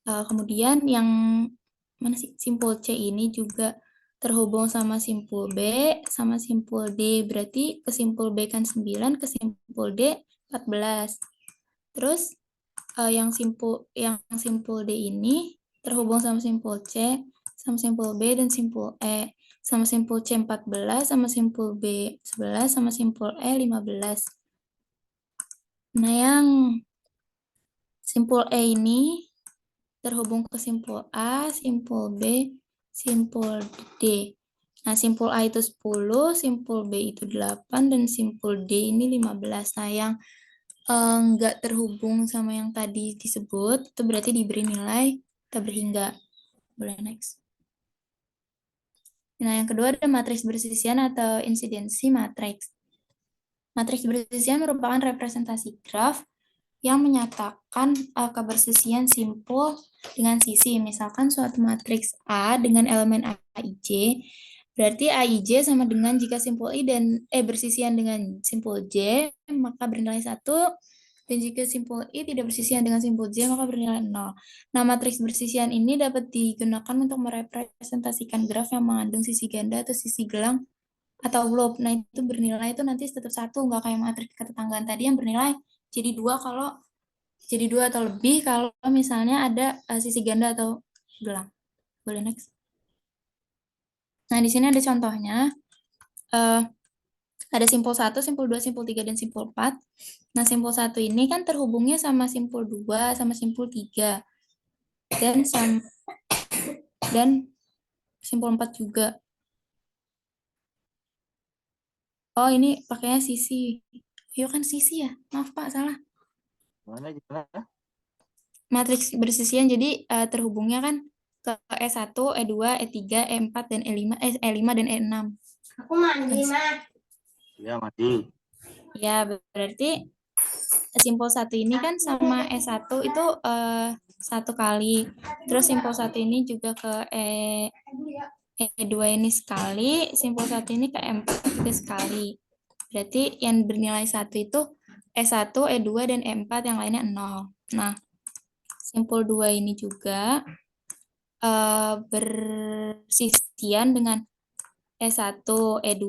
Speaker 8: Kemudian yang mana sih, simpul C ini juga terhubung sama simpul B sama simpul D. Berarti ke simpul B kan 9, ke simpul D 14. Terus yang simpul D ini terhubung sama simpul C, sama simpul B dan simpul E, sama simpul C 14, sama simpul B 11, sama simpul E 15. Nah, yang simpul E ini terhubung ke simpul A, simpul B, simpul D. Nah, simpul A itu 10, simpul B itu 8, dan simpul D ini 15. Nah, yang nggak terhubung sama yang tadi disebut, itu berarti diberi nilai tak berhingga. Boleh next. Nah, yang kedua ada matriks bersisian atau insidensi matriks. Matriks bersisian merupakan representasi graf yang menyatakan kebersisian simpul dengan sisi. Misalkan suatu matriks A dengan elemen AIJ, berarti AIJ sama dengan jika simpul I dan bersisian dengan simpul J, maka bernilai 1, dan jika simpul I tidak bersisian dengan simpul J, maka bernilai 0. Nah, matriks bersisian ini dapat digunakan untuk merepresentasikan graf yang mengandung sisi ganda atau sisi gelang atau loop. Nah, itu bernilai itu nanti tetap 1, nggak kayak matriks ketetanggaan tadi yang bernilai jadi 2 atau lebih kalau misalnya ada sisi ganda atau gelang. Boleh next. Nah, di sini ada contohnya. Ada simpul 1, simpul 2, simpul 3, dan simpul 4. Nah, simpul 1 ini kan terhubungnya sama simpul 2, sama simpul 3. Dan simpul 4 juga. Oh, ini pakainya sisi. Yuk kan sisi ya? Maaf Pak, salah.
Speaker 1: Gimana?
Speaker 8: Matriks bersisian jadi terhubungnya kan ke E1, E2, E3, E4, dan E5 dan E6.
Speaker 2: Aku mandi, Mas.
Speaker 1: Ya, mati.
Speaker 8: Ya, berarti simpul 1 ini kan sama E1 itu 1 kali. Terus simpul 1 ini juga ke E2 ini sekali, simpul 1 ini ke E4 juga sekali. Berarti yang bernilai 1 itu E1, E2, dan E4 yang lainnya 0. Nah, simpul 2 ini juga bersisian dengan E1, E2,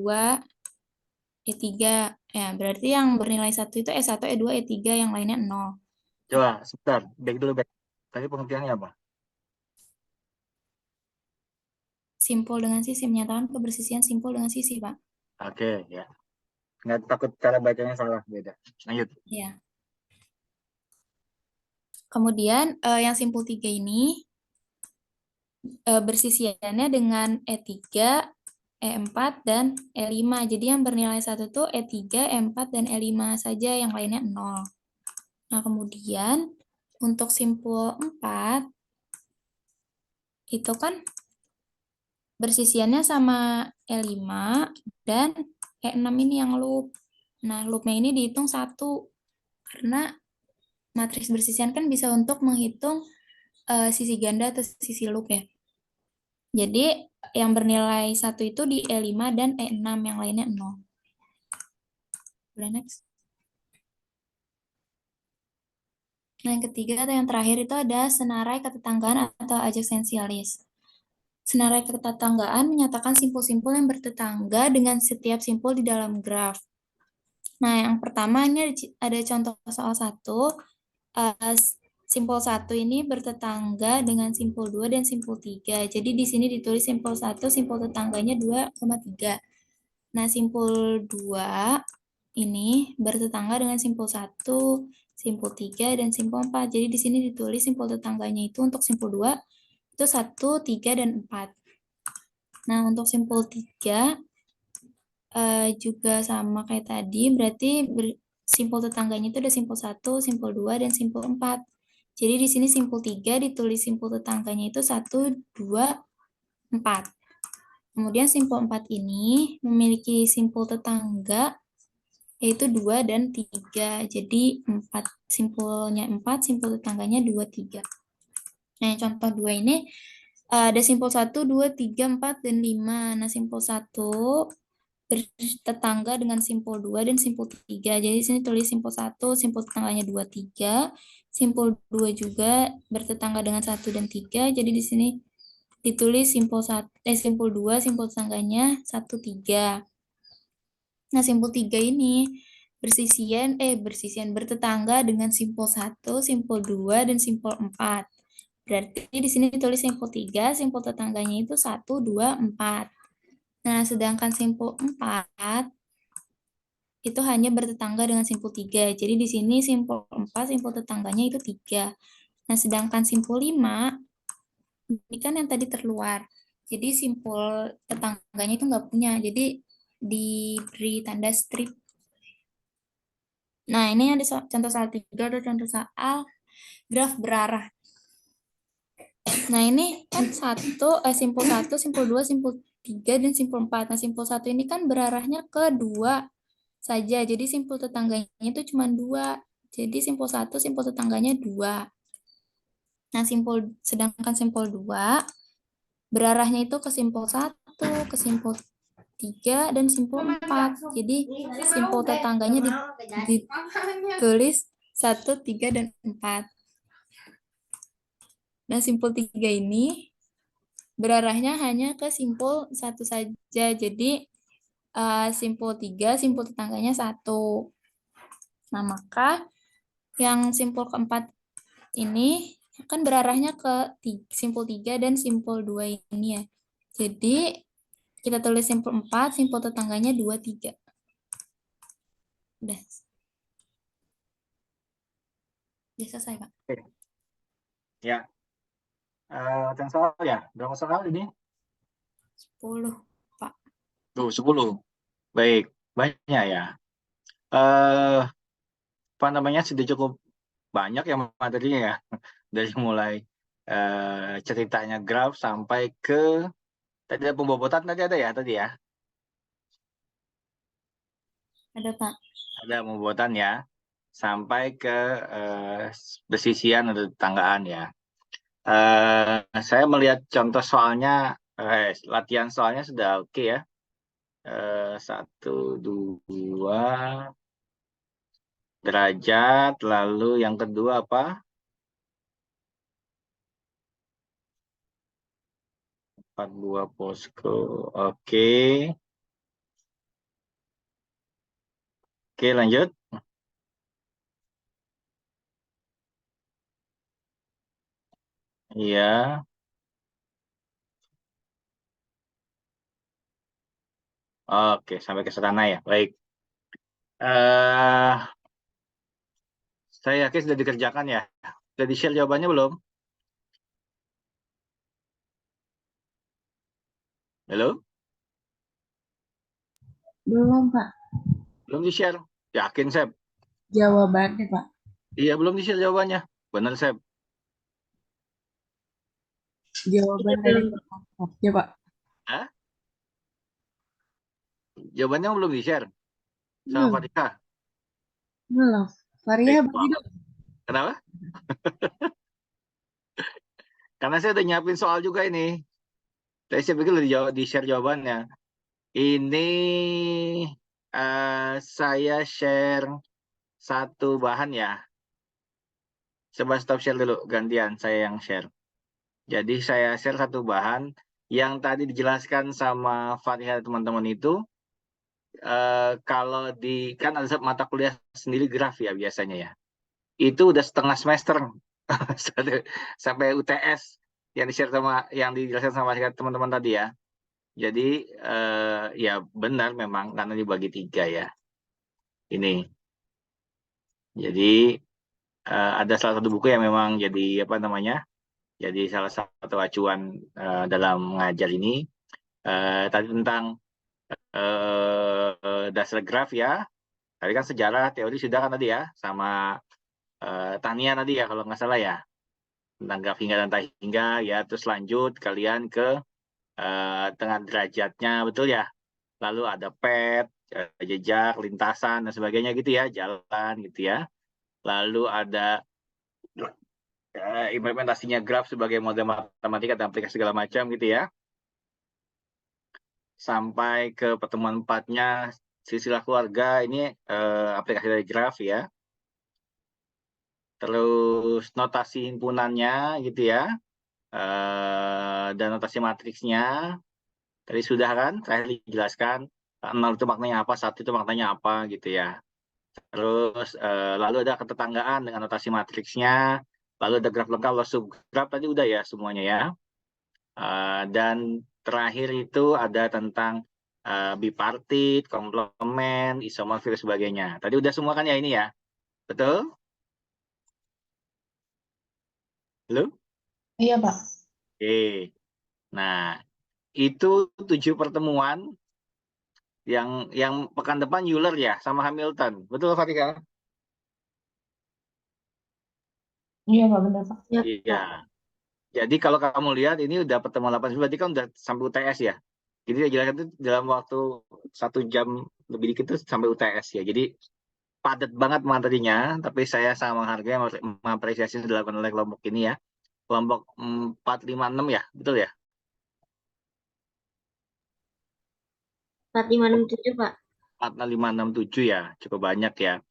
Speaker 8: E3. Ya, berarti yang bernilai 1 itu E1, E2, E3, yang lainnya 0.
Speaker 1: Coba, sebentar. Back dulu, back. Tadi pengertiannya apa?
Speaker 8: Simpul dengan sisi, menyatakan kebersisian simpul dengan sisi, Pak.
Speaker 1: Oke, ya. Nggak takut cara bacanya salah, beda. Lanjut.
Speaker 8: Ya. Kemudian yang simpul 3 ini bersisiannya dengan E3, E4, dan E5. Jadi yang bernilai 1 itu E3, E4, dan E5 saja, yang lainnya 0. Nah, kemudian untuk simpul 4, itu kan bersisiannya sama E5 dan E6 ini yang loop. Nah, loopnya ini dihitung 1, karena matriks bersisian kan bisa untuk menghitung sisi ganda atau sisi loop ya. Jadi yang bernilai 1 itu di E5 dan E6, yang lainnya 0. Boleh next. Nah, yang ketiga atau yang terakhir itu ada senarai ketetanggaan atau adjacensialis. Senarai ketetanggaan menyatakan simpul-simpul yang bertetangga dengan setiap simpul di dalam graf. Nah, yang pertama ini ada contoh soal 1. Simpul 1 ini bertetangga dengan simpul 2 dan simpul 3. Jadi di sini ditulis simpul 1, simpul tetangganya 2,3. Nah, simpul 2 ini bertetangga dengan simpul 1, simpul 3, dan simpul 4. Jadi di sini ditulis simpul tetangganya itu untuk simpul 2 itu 1, 3, dan 4. Nah, untuk simpul 3 juga sama kayak tadi, berarti simpul tetangganya itu ada simpul 1, simpul 2, dan simpul 4. Jadi di sini simpul 3 ditulis simpul tetangganya itu 1, 2, 4. Kemudian simpul 4 ini memiliki simpul tetangga yaitu 2 dan 3. Jadi 4 simpulnya 4, simpul tetangganya 2, 3. Nah, yang contoh 2 ini ada simpul 1, 2, 3, 4, dan 5. Nah, simpul 1 bertetangga dengan simpul 2 dan simpul 3. Jadi di sini tulis simpul 1, simpul tetangganya 2, 3. Simpul 2 juga bertetangga dengan 1 dan 3. Jadi di sini ditulis simpul 2, simpul tetangganya 1, 3. Nah, simpul 3 ini bersisian bertetangga dengan simpul 1, simpul 2, dan simpul 4. Berarti di sini ditulis simpul 3, simpul tetangganya itu 1, 2, 4. Nah, sedangkan simpul 4 itu hanya bertetangga dengan simpul 3. Jadi di sini simpul 4, simpul tetangganya itu 3. Nah, sedangkan simpul 5, ini kan yang tadi terluar. Jadi simpul tetangganya itu nggak punya. Jadi diberi tanda strip. Nah, ini ada contoh soal 3, ada contoh soal graf berarah. Nah, ini kan simpul 1, simpul 2, simpul 3, dan simpul 4. Nah, simpul 1 ini kan berarahnya ke 2 saja. Jadi simpul tetangganya itu cuma 2. Jadi simpul 1, simpul tetangganya 2. Nah, sedangkan simpul 2 berarahnya itu ke simpul 1, ke simpul 3, dan simpul 4. Jadi simpul tetangganya ditulis 1, 3, dan 4. Nah, simpul 3 ini berarahnya hanya ke simpul 1 saja. Jadi simpul 3, simpul tetangganya 1. Nah, maka yang simpul keempat ini kan berarahnya ke simpul 3 dan simpul 2 ini ya. Jadi kita tulis simpul 4, simpul tetangganya 2, 3. Udah. Udah selesai, Pak.
Speaker 1: Oke. Ya. Yang soal ya, berapa soal ini?
Speaker 8: 10, Pak.
Speaker 1: Tuh, 10. Baik, banyak ya. Apa namanya, sudah cukup banyak ya materinya ya. Dari mulai ceritanya graf sampai ke tadi ada pembobotan tadi ya.
Speaker 8: Ada, Pak.
Speaker 1: Ada pembobotan ya. Sampai ke bersisian atau tetanggaan ya. Saya melihat contoh soalnya latihan soalnya sudah oke ya. 1, 2 derajat, lalu yang kedua apa? 42 posko. Oke. Oke, lanjut. Iya. Oke, sampai ke sana ya. Baik. Saya yakin sudah dikerjakan ya. Sudah di-share jawabannya belum? Halo?
Speaker 9: Belum, Pak.
Speaker 1: Belum di-share? Yakin, Seb?
Speaker 9: Jawabannya, Pak.
Speaker 1: Iya, belum di-share jawabannya. Benar, Seb?
Speaker 9: Jawaban dari ya, Pak.
Speaker 1: Hah? Jawabannya belum di-share sama
Speaker 9: Belum.
Speaker 1: Fatika?
Speaker 9: Belum. Faria bagi dong.
Speaker 1: Kenapa? Karena saya udah nyiapin soal juga ini. Tapi saya pikir udah di-share jawabannya. Ini saya share satu bahan ya. Coba stop share dulu, gantian saya yang share. Jadi saya share satu bahan yang tadi dijelaskan sama Fatiha teman-teman itu. Kalau kan ada mata kuliah sendiri graf ya biasanya ya. Itu udah setengah semester sampai UTS yang dijelaskan sama teman-teman tadi ya. Jadi ya benar memang karena dibagi 3 ya. Ini. Jadi ada salah satu buku yang memang jadi apa namanya? Jadi salah satu acuan dalam mengajar ini tadi tentang dasar graf ya. Tadi kan sejarah teori sudah kan tadi ya sama Tania tadi ya kalau nggak salah ya. Tentang graf hingga dan tak hingga ya, terus lanjut kalian ke tengah derajatnya, betul ya. Lalu ada pet, jejak, lintasan dan sebagainya gitu ya, jalan gitu ya. Lalu ada implementasinya graf sebagai model matematika dan aplikasi segala macam gitu ya. Sampai ke pertemuan 4-nya silsilah keluarga, ini aplikasi dari graf ya. Terus notasi himpunannya gitu ya. Dan notasi matriksnya tadi sudah kan saya dijelaskan 0 itu maknanya apa, 1 itu maknanya apa gitu ya. Terus lalu ada ketetanggaan dengan notasi matriksnya, lalu ada graf lengkap, lalu subgraf tadi udah ya semuanya ya. Dan terakhir itu ada tentang bipartit, komplement, isomorfis dan sebagainya. Tadi udah semua kan ya ini ya, betul? Halo?
Speaker 6: Iya, Pak.
Speaker 1: Oke. Nah, itu 7 pertemuan yang pekan depan Euler ya sama Hamilton. Betul Fatika?
Speaker 6: Iya, Pak, benar, Pak.
Speaker 1: Iya. Jadi kalau kamu lihat ini udah pertemuan 8 berarti kan udah sampai UTS ya. Jadi dia jelaskan itu dalam waktu 1 jam lebih dikit itu sampai UTS ya. Jadi padat banget materinya, tapi saya sangat menghargai mengapresiasi yang dilakukan oleh kelompok ini ya. Kelompok 4, 5, 6 ya, betul ya?
Speaker 2: 4, 5, 6, 7, Pak.
Speaker 1: 4, 5, 6, 7 ya, cukup banyak ya.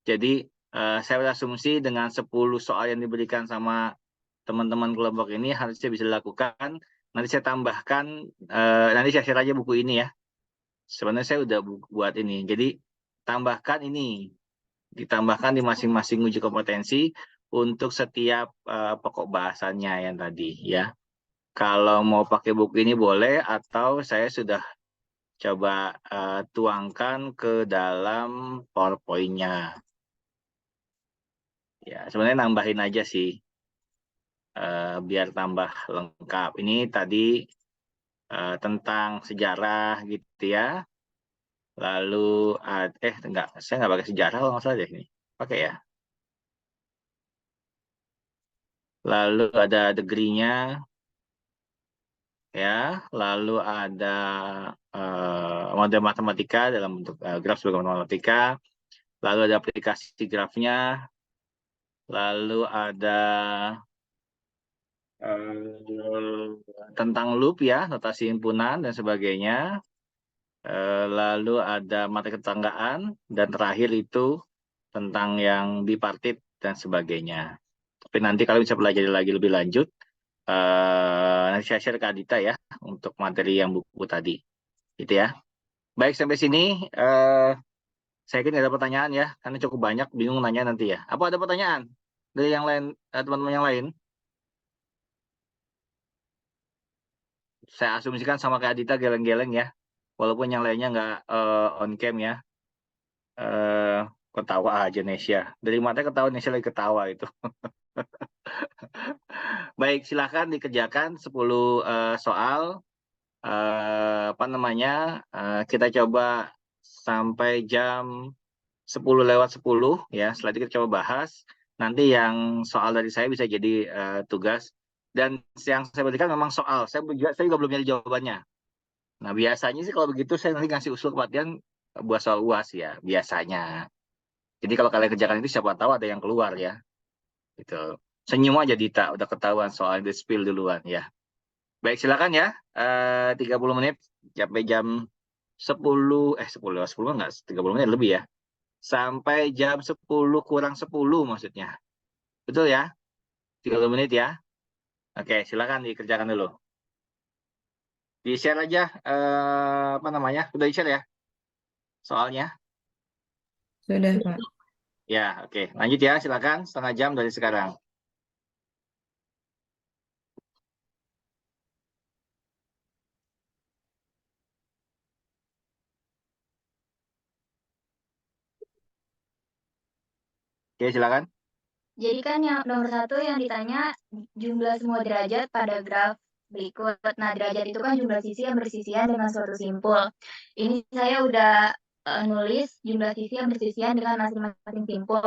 Speaker 1: Jadi saya berasumsi dengan 10 soal yang diberikan sama teman-teman kelompok ini harusnya bisa dilakukan. Nanti saya tambahkan, nanti saya share aja buku ini ya. Sebenarnya saya udah buat ini. Jadi tambahkan ini, ditambahkan di masing-masing uji kompetensi untuk setiap pokok bahasannya yang tadi ya. Kalau mau pakai buku ini boleh, atau saya sudah coba tuangkan ke dalam PowerPoint-nya. Ya, sebenarnya nambahin aja sih, biar tambah lengkap. Ini tadi tentang sejarah gitu ya. Lalu, enggak, saya nggak pakai sejarah kalau nggak salah deh ini. Pakai ya. Lalu ada degree-nya, ya. Lalu ada model matematika dalam bentuk graf sebagai matematika. Lalu ada aplikasi grafnya. Lalu ada tentang loop ya, notasi himpunan dan sebagainya. Lalu ada materi ketanggaan, dan terakhir itu tentang yang bipartit dan sebagainya. Tapi nanti kalau bisa pelajari lagi lebih lanjut, nanti saya share ke Adita ya untuk materi yang buku tadi. Gitu ya. Baik, sampai sini saya kira nggak ada pertanyaan ya, karena cukup banyak, bingung nanya nanti ya. Apa ada pertanyaan dari yang lain, teman-teman yang lain? Saya asumsikan sama kayak Adita geleng-geleng ya, walaupun yang lainnya nggak on cam ya. Ketawa aja Nesya. Dari mata ketawa, Nesya lagi ketawa itu. Baik, silahkan dikerjakan 10 soal. Apa namanya? Kita coba sampai jam 10:10 ya. Setelah itu kita coba bahas. Nanti yang soal dari saya bisa jadi tugas. Dan yang saya berikan memang soal. Saya juga belum nyari jawabannya. Nah, biasanya sih kalau begitu saya nanti ngasih usul kematian buat soal UAS ya, biasanya. Jadi kalau kalian kerjakan itu siapa tahu ada yang keluar ya. Gitu. Senyum aja Dita, udah ketahuan soal the spill duluan ya. Baik, silakan ya. 30 menit sampai jam 10 enggak, 30 menit lebih ya. Sampai jam 10 kurang 10 maksudnya. Betul ya? 30 menit ya. Oke, silakan dikerjakan dulu. Di-share aja apa namanya? Udah di-share ya soalnya?
Speaker 9: Sudah, Pak.
Speaker 1: Ya, oke. Lanjut ya, silakan. Setengah jam dari sekarang. Oke, silakan.
Speaker 10: Jadi kan yang nomor 1 yang ditanya jumlah semua derajat pada graf berikut. Nah, derajat itu kan jumlah sisi yang bersisian dengan suatu simpul. Ini saya udah nulis jumlah sisi yang bersisian dengan masing-masing simpul.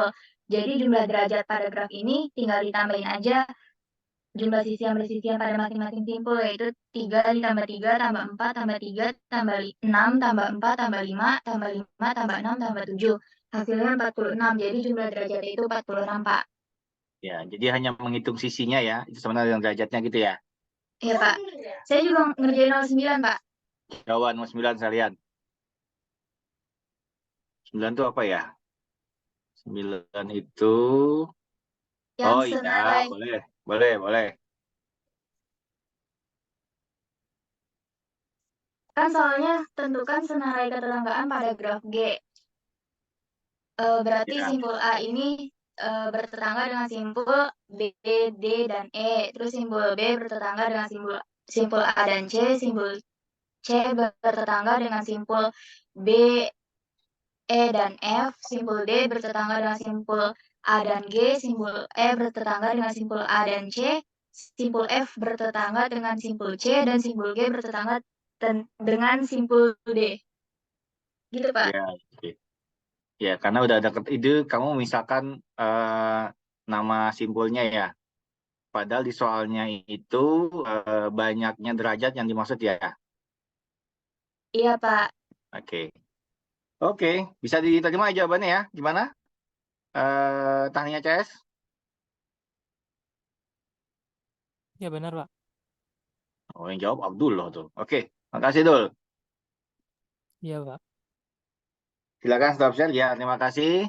Speaker 10: Jadi jumlah derajat pada graf ini tinggal ditambahin aja jumlah sisi yang bersisian pada masing-masing simpul, yaitu 3 ditambah 3 tambah 4 tambah 3 tambah 6 tambah 4 tambah 5 tambah 5 tambah 6 tambah 7. Hasilnya 46. Jadi jumlah derajatnya itu 46, Pak.
Speaker 1: Ya, jadi hanya menghitung sisinya ya, itu sama dengan derajatnya gitu ya.
Speaker 10: Iya, Pak. Saya juga ngerjain 09, Pak.
Speaker 1: Jawaban 9 saya lihat. 9 itu apa ya? 9 itu...
Speaker 10: Yang
Speaker 1: Oh iya,
Speaker 10: senilai.
Speaker 1: boleh.
Speaker 10: Kan soalnya tentukan senilai ketetanggaan pada graf G. Berarti
Speaker 1: Ya.
Speaker 10: simpul A ini bertetangga dengan simpul B, D, dan E. Terus simpul B bertetangga dengan simpul A dan C. Simpul C bertetangga dengan simpul B, E, dan F. Simpul D bertetangga dengan simpul A dan G. Simpul E bertetangga dengan simpul A dan C. Simpul F bertetangga dengan simpul C. Dan simpul G bertetangga dengan simpul D. Gitu, Pak.
Speaker 1: Ya, oke. Ya, karena udah ada ide, kamu misalkan nama simpulnya ya. Padahal di soalnya itu banyaknya derajat yang dimaksud ya.
Speaker 10: Iya, Pak.
Speaker 1: Oke, bisa diterima jawabannya ya. Gimana? Tanya CS?
Speaker 5: Ya benar, Pak.
Speaker 1: Oh, yang jawab Abdullah tuh. Oke, makasih Dul.
Speaker 5: Iya, Pak.
Speaker 1: Silakan stop share ya, terima kasih.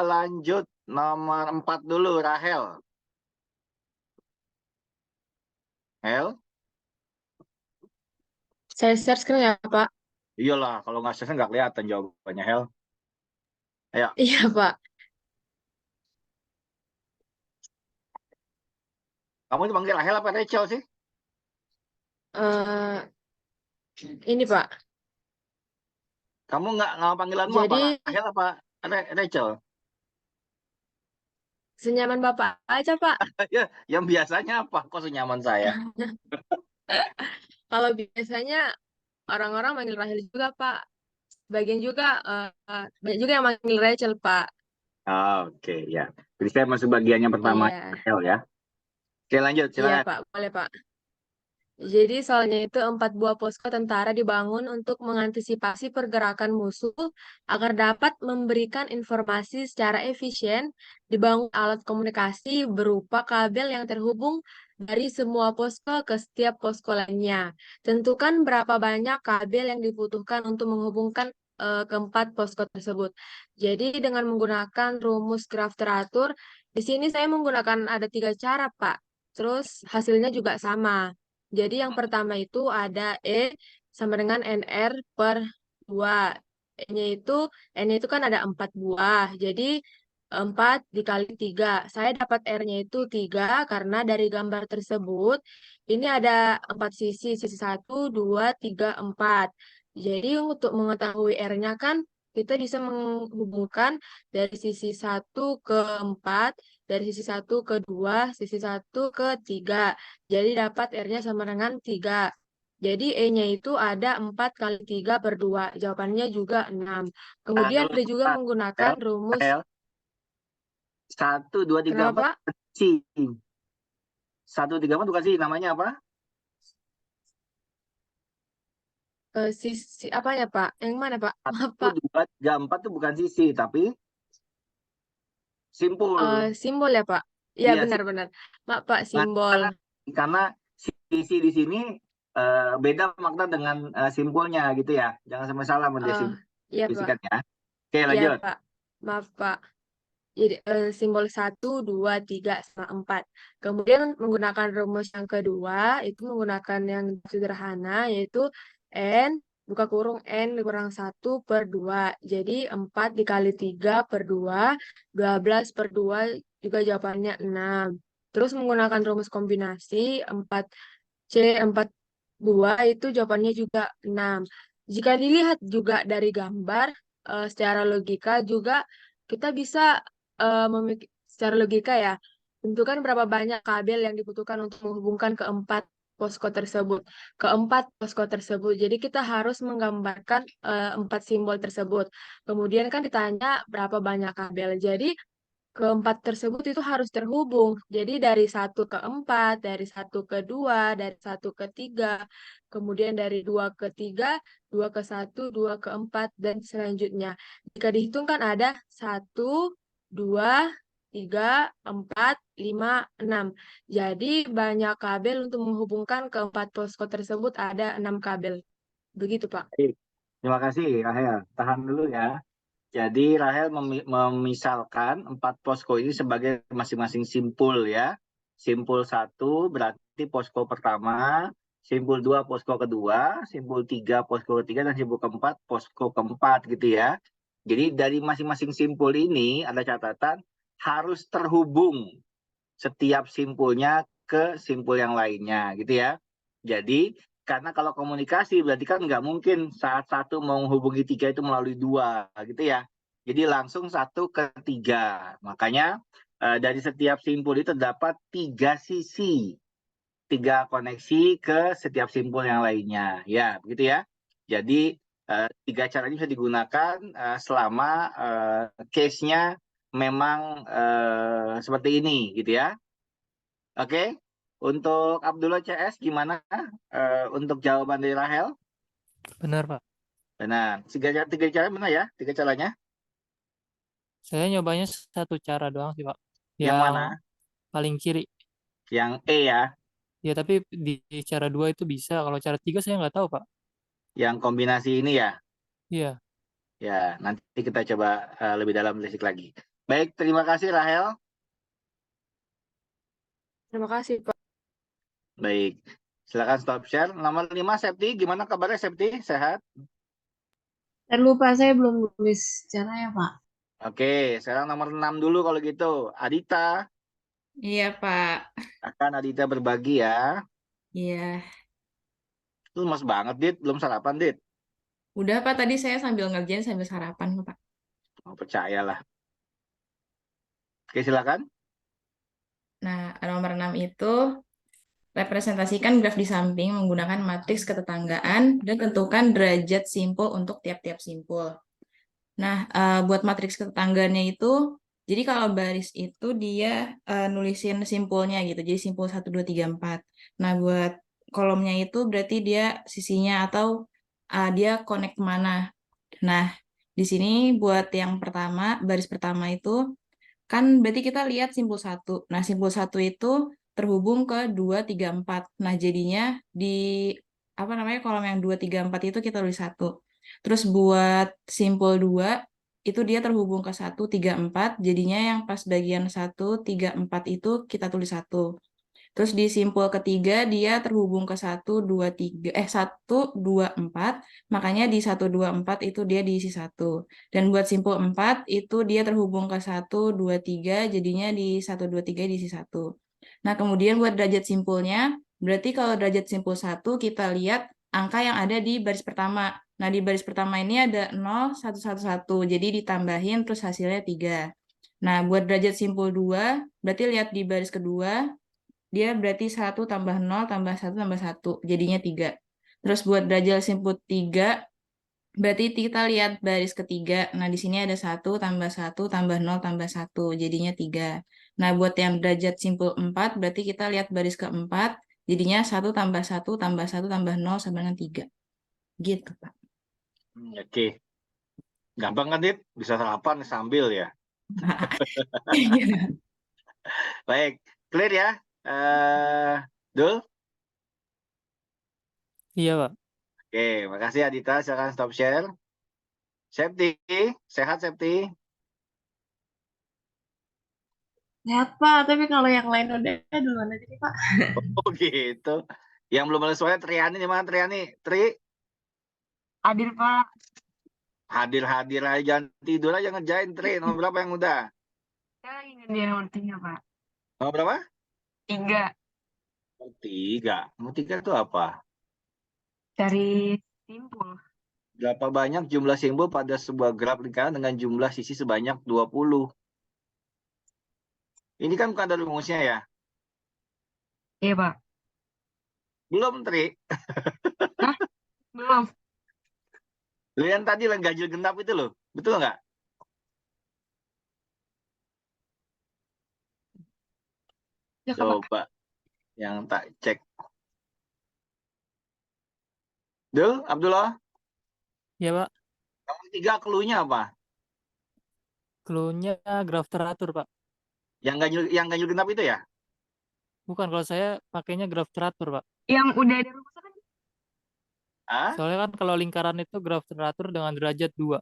Speaker 1: Lanjut nomor 4 dulu, Rahel. Hel?
Speaker 9: Saya share screen ya, Pak?
Speaker 1: Iyalah, kalau nggak share nggak kelihatan jawabannya, Hel. Ayo.
Speaker 9: Iya, Pak.
Speaker 1: Kamu dipanggil Rahel apa Rachel sih?
Speaker 9: Ini, Pak.
Speaker 1: Kamu nggak panggilanmu
Speaker 9: Jadi,
Speaker 1: apa? Rahel apa Rachel?
Speaker 9: senyaman Bapak aja, Pak.
Speaker 1: Ya, yang biasanya apa? Kok senyaman saya?
Speaker 9: Kalau biasanya orang-orang manggil Rahel juga, Pak. Sebagian juga, banyak juga yang manggil Rachel, Pak.
Speaker 1: Oke, ya. Jadi saya masuk bagian yang pertama,
Speaker 9: Iya.
Speaker 1: Rahel ya. Oke, lanjut.
Speaker 9: Iya,
Speaker 1: Silakan.
Speaker 9: Pak. Boleh, Pak. Jadi soalnya itu 4 buah posko tentara dibangun untuk mengantisipasi pergerakan musuh agar dapat memberikan informasi secara efisien. Dibangun alat komunikasi berupa kabel yang terhubung dari semua posko ke setiap posko lainnya. Tentukan berapa banyak kabel yang dibutuhkan untuk menghubungkan keempat posko tersebut. Jadi dengan menggunakan rumus graf teratur, di sini saya menggunakan ada 3 cara, Pak. Terus hasilnya juga sama. Jadi yang pertama itu ada E sama dengan NR per 2. N-nya itu kan ada 4 buah. Jadi 4 dikali 3. Saya dapat R-nya itu 3 karena dari gambar tersebut ini ada 4 sisi. Sisi 1, 2, 3, 4. Jadi untuk mengetahui R-nya kan kita bisa menghubungkan dari sisi 1 ke 4, dari sisi 1 ke 2, sisi 1 ke 3. Jadi dapat R-nya sama dengan 3. Jadi E-nya itu ada 4 kali 3 per 2. Jawabannya juga 6. Kemudian
Speaker 1: Dulu
Speaker 9: ada juga
Speaker 1: Rahel,
Speaker 9: menggunakan rumus.
Speaker 1: Rahel. 1, 2, 3,
Speaker 9: Kenapa,
Speaker 1: 4 sih. 1, 3, 4 bukan sih, namanya apa?
Speaker 9: Sisi apanya, Pak? Yang mana, Pak?
Speaker 1: 1,
Speaker 9: Maaf, Pak.
Speaker 1: 2, 3, 4 itu bukan sisi, tapi simpul.
Speaker 9: Simbol ya, Pak? Ya,
Speaker 1: Iya,
Speaker 9: benar-benar. Maaf, Pak, simbol.
Speaker 1: karena sisi di sini beda makna dengan simpulnya gitu ya. Jangan sampai salah
Speaker 9: Iya, Pak.
Speaker 1: mendeskripsikannya. Oke,
Speaker 9: Iya,
Speaker 1: lanjut.
Speaker 9: Pak. Maaf, Pak. Jadi simbol 1, 2, 3, sama 4. Kemudian menggunakan rumus yang kedua, itu menggunakan yang sederhana, yaitu N, buka kurung N dikurang 1 per 2. Jadi 4 dikali 3 per 2, 12 per 2, juga jawabannya 6. Terus menggunakan rumus kombinasi, 4C, 2 itu jawabannya juga 6. Jika dilihat juga dari gambar, secara logika juga kita bisa secara logika ya, tentukan berapa banyak kabel yang dibutuhkan untuk menghubungkan keempat posko tersebut. Jadi kita harus menggambarkan 4 simbol tersebut. Kemudian kan ditanya berapa banyak kabel. Jadi keempat tersebut itu harus terhubung. Jadi dari 1 ke 4, dari 1 ke 2, dari 1 ke 3, kemudian dari 2 ke 3, 2 ke 1, 2 ke 4, dan selanjutnya. Jika dihitung kan ada 1, 2, 3, 4, 5, 6. Jadi banyak kabel untuk menghubungkan keempat posko tersebut ada 6 kabel. Begitu, Pak.
Speaker 1: Baik. Terima kasih, Rahel. Tahan dulu ya. Jadi Rahel memisalkan 4 posko ini sebagai masing-masing simpul ya. Simpul 1 berarti posko pertama, simpul 2 posko kedua, simpul 3 posko ketiga, dan simpul keempat posko keempat gitu ya. Jadi dari masing-masing simpul ini ada catatan harus terhubung setiap simpulnya ke simpul yang lainnya gitu ya. Jadi karena kalau komunikasi berarti kan nggak mungkin saat satu mau menghubungi 3 itu melalui 2 gitu ya. Jadi langsung 1 ke 3. Makanya dari setiap simpul itu terdapat 3 sisi, 3 koneksi ke setiap simpul yang lainnya. Ya, begitu ya. Jadi 3 cara ini bisa digunakan selama case-nya memang seperti ini gitu ya. Oke. Untuk Abdullah CS gimana untuk jawaban dari Rahel?
Speaker 5: Benar, Pak.
Speaker 1: Benar. Tiga cara benar ya? 3 caranya?
Speaker 5: Saya nyobanya satu cara doang sih, Pak.
Speaker 1: Yang mana?
Speaker 5: Paling kiri.
Speaker 1: Yang E ya?
Speaker 5: Ya, tapi di cara 2 itu bisa. Kalau cara 3 saya nggak tahu, Pak.
Speaker 1: Yang kombinasi ini ya?
Speaker 5: Iya.
Speaker 1: Ya, nanti kita coba lebih dalam lisik lagi. Baik, terima kasih Rahel.
Speaker 9: Terima kasih, Pak.
Speaker 1: Baik. Silakan stop share. Nomor 5, Septi. Gimana kabarnya, Septi? Sehat?
Speaker 11: Terlupa, saya belum nulis caranya, Pak.
Speaker 1: Oke, sekarang nomor 6 dulu kalau gitu. Adita.
Speaker 11: Iya, Pak.
Speaker 1: Akan Adita berbagi ya.
Speaker 11: Iya.
Speaker 1: Lu mas banget, Dit. Belum sarapan, Dit.
Speaker 11: Udah, Pak. Tadi saya sambil ngerjain sambil sarapan, Pak.
Speaker 1: Oh, percayalah. Oke, silakan.
Speaker 11: Nah, nomor 6 itu representasikan graf di samping menggunakan matriks ketetanggaan dan tentukan derajat simpul untuk tiap-tiap simpul. Nah, buat matriks ketetanggaannya itu, jadi kalau baris itu dia nulisin simpulnya gitu. Jadi simpul 1, 2, 3, 4. Nah, buat kolomnya itu berarti dia sisinya atau dia connect mana. Nah, di sini buat yang pertama, baris pertama itu, kan berarti kita lihat simpul 1. Nah, simpul 1 itu terhubung ke 2, 3, 4. Nah, jadinya di kolom yang 2, 3, 4 itu kita tulis 1. Terus buat simpul 2 itu dia terhubung ke 1, 3, 4. Jadinya yang pas bagian 1, 3, 4 itu kita tulis 1. Terus di simpul ketiga dia terhubung ke 1, 2, 3, 1, 2, 4. Makanya di 1, 2, 4 itu dia diisi 1. Dan buat simpul 4 itu dia terhubung ke 1, 2, 3. Jadinya di 1, 2, 3 diisi 1. Nah, kemudian buat derajat simpulnya, berarti kalau derajat simpul 1 kita lihat angka yang ada di baris pertama. Nah, di baris pertama ini ada 0, 1, 1, 1. Jadi ditambahin terus hasilnya 3. Nah, buat derajat simpul 2, berarti lihat di baris kedua, dia berarti 1 tambah 0 tambah 1 tambah 1. Jadinya 3. Terus buat derajat simpul 3, berarti kita lihat baris ketiga. Nah, di sini ada 1 tambah 1 tambah 0 tambah 1. Jadinya 3. Nah, buat yang derajat simpul 4, berarti kita lihat baris keempat. Jadinya 1 tambah 1 tambah 1 tambah 0 sama dengan 3. Gitu, Pak.
Speaker 1: Oke. Gampang kan, Dit? Bisa sarapan sambil ya.
Speaker 11: Iya.
Speaker 1: Baik, clear ya? Dul?
Speaker 12: Iya, Pak.
Speaker 1: Oke, makasih Adita. Silakan stop share. Septi, sehat Septi?
Speaker 13: Sehat, Pak. Tapi kalau yang lain udah duluan aja nih, Pak.
Speaker 1: Oh gitu. Yang belum ada suara Triani di mana Triani? Tri?
Speaker 13: Hadir, Pak.
Speaker 1: Hadir-hadir aja, jangan tidur aja ngerjain Tri. Nomor berapa yang udah?
Speaker 13: Saya ingin dia nomor 3, Pak.
Speaker 1: Nomor berapa?
Speaker 13: 3.
Speaker 1: Nomor 3. Nomor 3 itu apa?
Speaker 13: Dari simpul.
Speaker 1: Berapa banyak jumlah simbol pada sebuah graf lingkaran dengan jumlah sisi sebanyak 20? Ini kan bukan ada rumusnya ya?
Speaker 13: Iya, Pak.
Speaker 1: Belum, Tri.
Speaker 13: Hah? Belum.
Speaker 1: Lu yang tadi yang ganjil genap itu loh. Betul nggak?
Speaker 13: Ya, Kak, Pak.
Speaker 1: Coba yang tak cek. Dul, Abdullah?
Speaker 12: Iya, Pak.
Speaker 1: Nomor 3 clue-nya apa?
Speaker 12: Clue-nya graf teratur, Pak.
Speaker 1: Yang ganjil genap itu ya?
Speaker 12: Bukan, kalau saya pakainya graf teratur, Pak.
Speaker 13: Yang udah ada rumusnya kan?
Speaker 1: Hah?
Speaker 12: Soalnya kan kalau lingkaran itu graf teratur dengan derajat 2.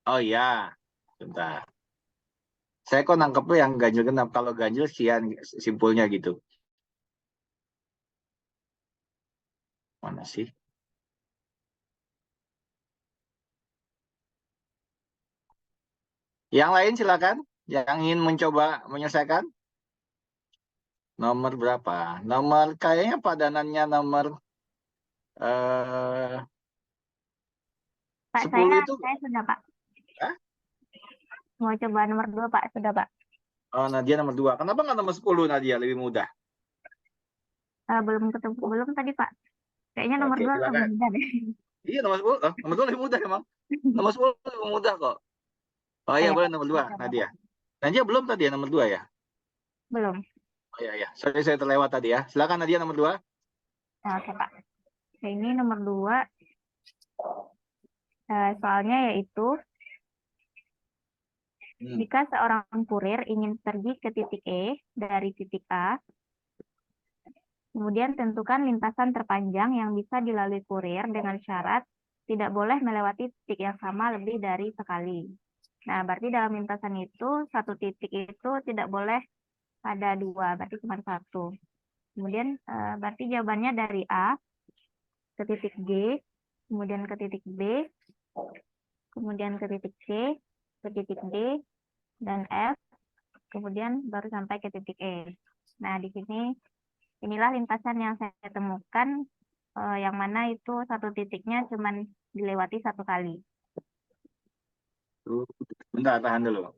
Speaker 1: Oh iya. Bentar. Saya kok nangkep tuh yang ganjil genap. Kalau ganjil sian simpulnya gitu. Mana sih? Yang lain silakan. Yang ingin mencoba menyelesaikan. Nomor berapa? Nomor kayaknya padanannya nomor
Speaker 14: Pak,
Speaker 1: 10 itu.
Speaker 14: saya sudah, Pak.
Speaker 1: Hah?
Speaker 14: Mau coba nomor 2, Pak. Sudah, Pak.
Speaker 1: Oh, Nadia nomor 2. Kenapa nggak nomor 10, Nadia? Lebih mudah.
Speaker 14: Belum ketemu, belum tadi, Pak. Kayaknya nomor
Speaker 1: Oke,
Speaker 14: 2
Speaker 1: silakan.
Speaker 14: lebih mudah deh.
Speaker 1: Iya, nomor 10. Oh, nomor 2 lebih mudah emang. Nomor 10 lebih mudah kok. Oh iya, boleh nomor 2, Nadia. Nadia belum tadi ya nomor 2 ya?
Speaker 14: Belum.
Speaker 1: Oh iya, iya. Sorry, saya terlewat tadi ya. Silakan Nadia nomor 2.
Speaker 14: Nah, oke, Pak. Ini nomor 2. Soalnya yaitu, jika seorang kurir ingin pergi ke titik E dari titik A, kemudian tentukan lintasan terpanjang yang bisa dilalui kurir dengan syarat tidak boleh melewati titik yang sama lebih dari sekali. Nah, berarti dalam lintasan itu, satu titik itu tidak boleh ada 2, berarti cuma 1. Kemudian berarti jawabannya dari A ke titik G, kemudian ke titik B, kemudian ke titik C, ke titik D, dan F, kemudian baru sampai ke titik E. Nah, di sini inilah lintasan yang saya temukan, yang mana itu satu titiknya cuma dilewati 1 kali.
Speaker 1: Bentar, tahan dulu.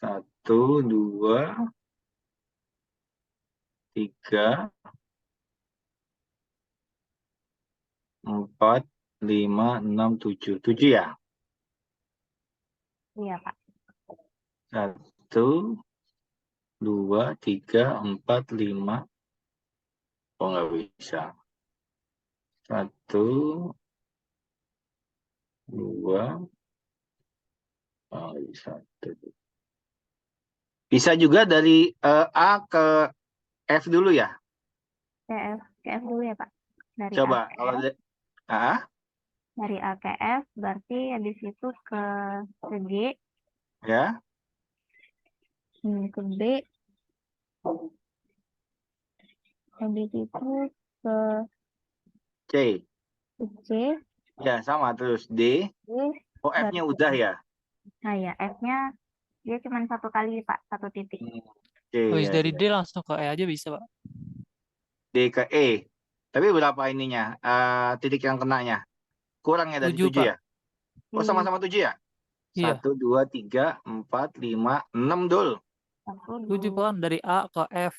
Speaker 1: 1, 2, 3, 4, 5, 6, 7. 7 ya?
Speaker 14: Iya, Pak.
Speaker 1: 1, 2, 3, 4, 5. Oh, nggak bisa. 1, 2. Oh, bisa. Bisa juga dari A ke F dulu ya?
Speaker 14: ke F dulu ya, Pak. Dari A
Speaker 1: Coba,
Speaker 14: ke
Speaker 1: kalau
Speaker 14: F,
Speaker 1: dari
Speaker 14: dari A ke F, berarti habis itu ke G,
Speaker 1: ya,
Speaker 14: ke B, habis itu ke
Speaker 1: C.
Speaker 14: C,
Speaker 1: Ya, sama terus D.
Speaker 14: D,
Speaker 1: Oh, F-nya
Speaker 14: baru
Speaker 1: udah
Speaker 14: E.
Speaker 1: ya?
Speaker 14: Nah ya, F-nya dia cuma satu kali, Pak, satu titik.
Speaker 1: Oke,
Speaker 12: Habis
Speaker 1: ya,
Speaker 12: dari
Speaker 1: ya.
Speaker 12: D langsung ke E aja bisa, Pak.
Speaker 1: D ke E. Tapi berapa ininya? Titik yang kenanya? Kurang ya dari
Speaker 12: 7,
Speaker 1: 7
Speaker 12: Pak.
Speaker 1: ya? Oh, sama-sama 7 ya?
Speaker 12: Iya.
Speaker 1: 1, 2, 3, 4, 5, 6, Dul.
Speaker 12: 7, Pak. Dari A ke F,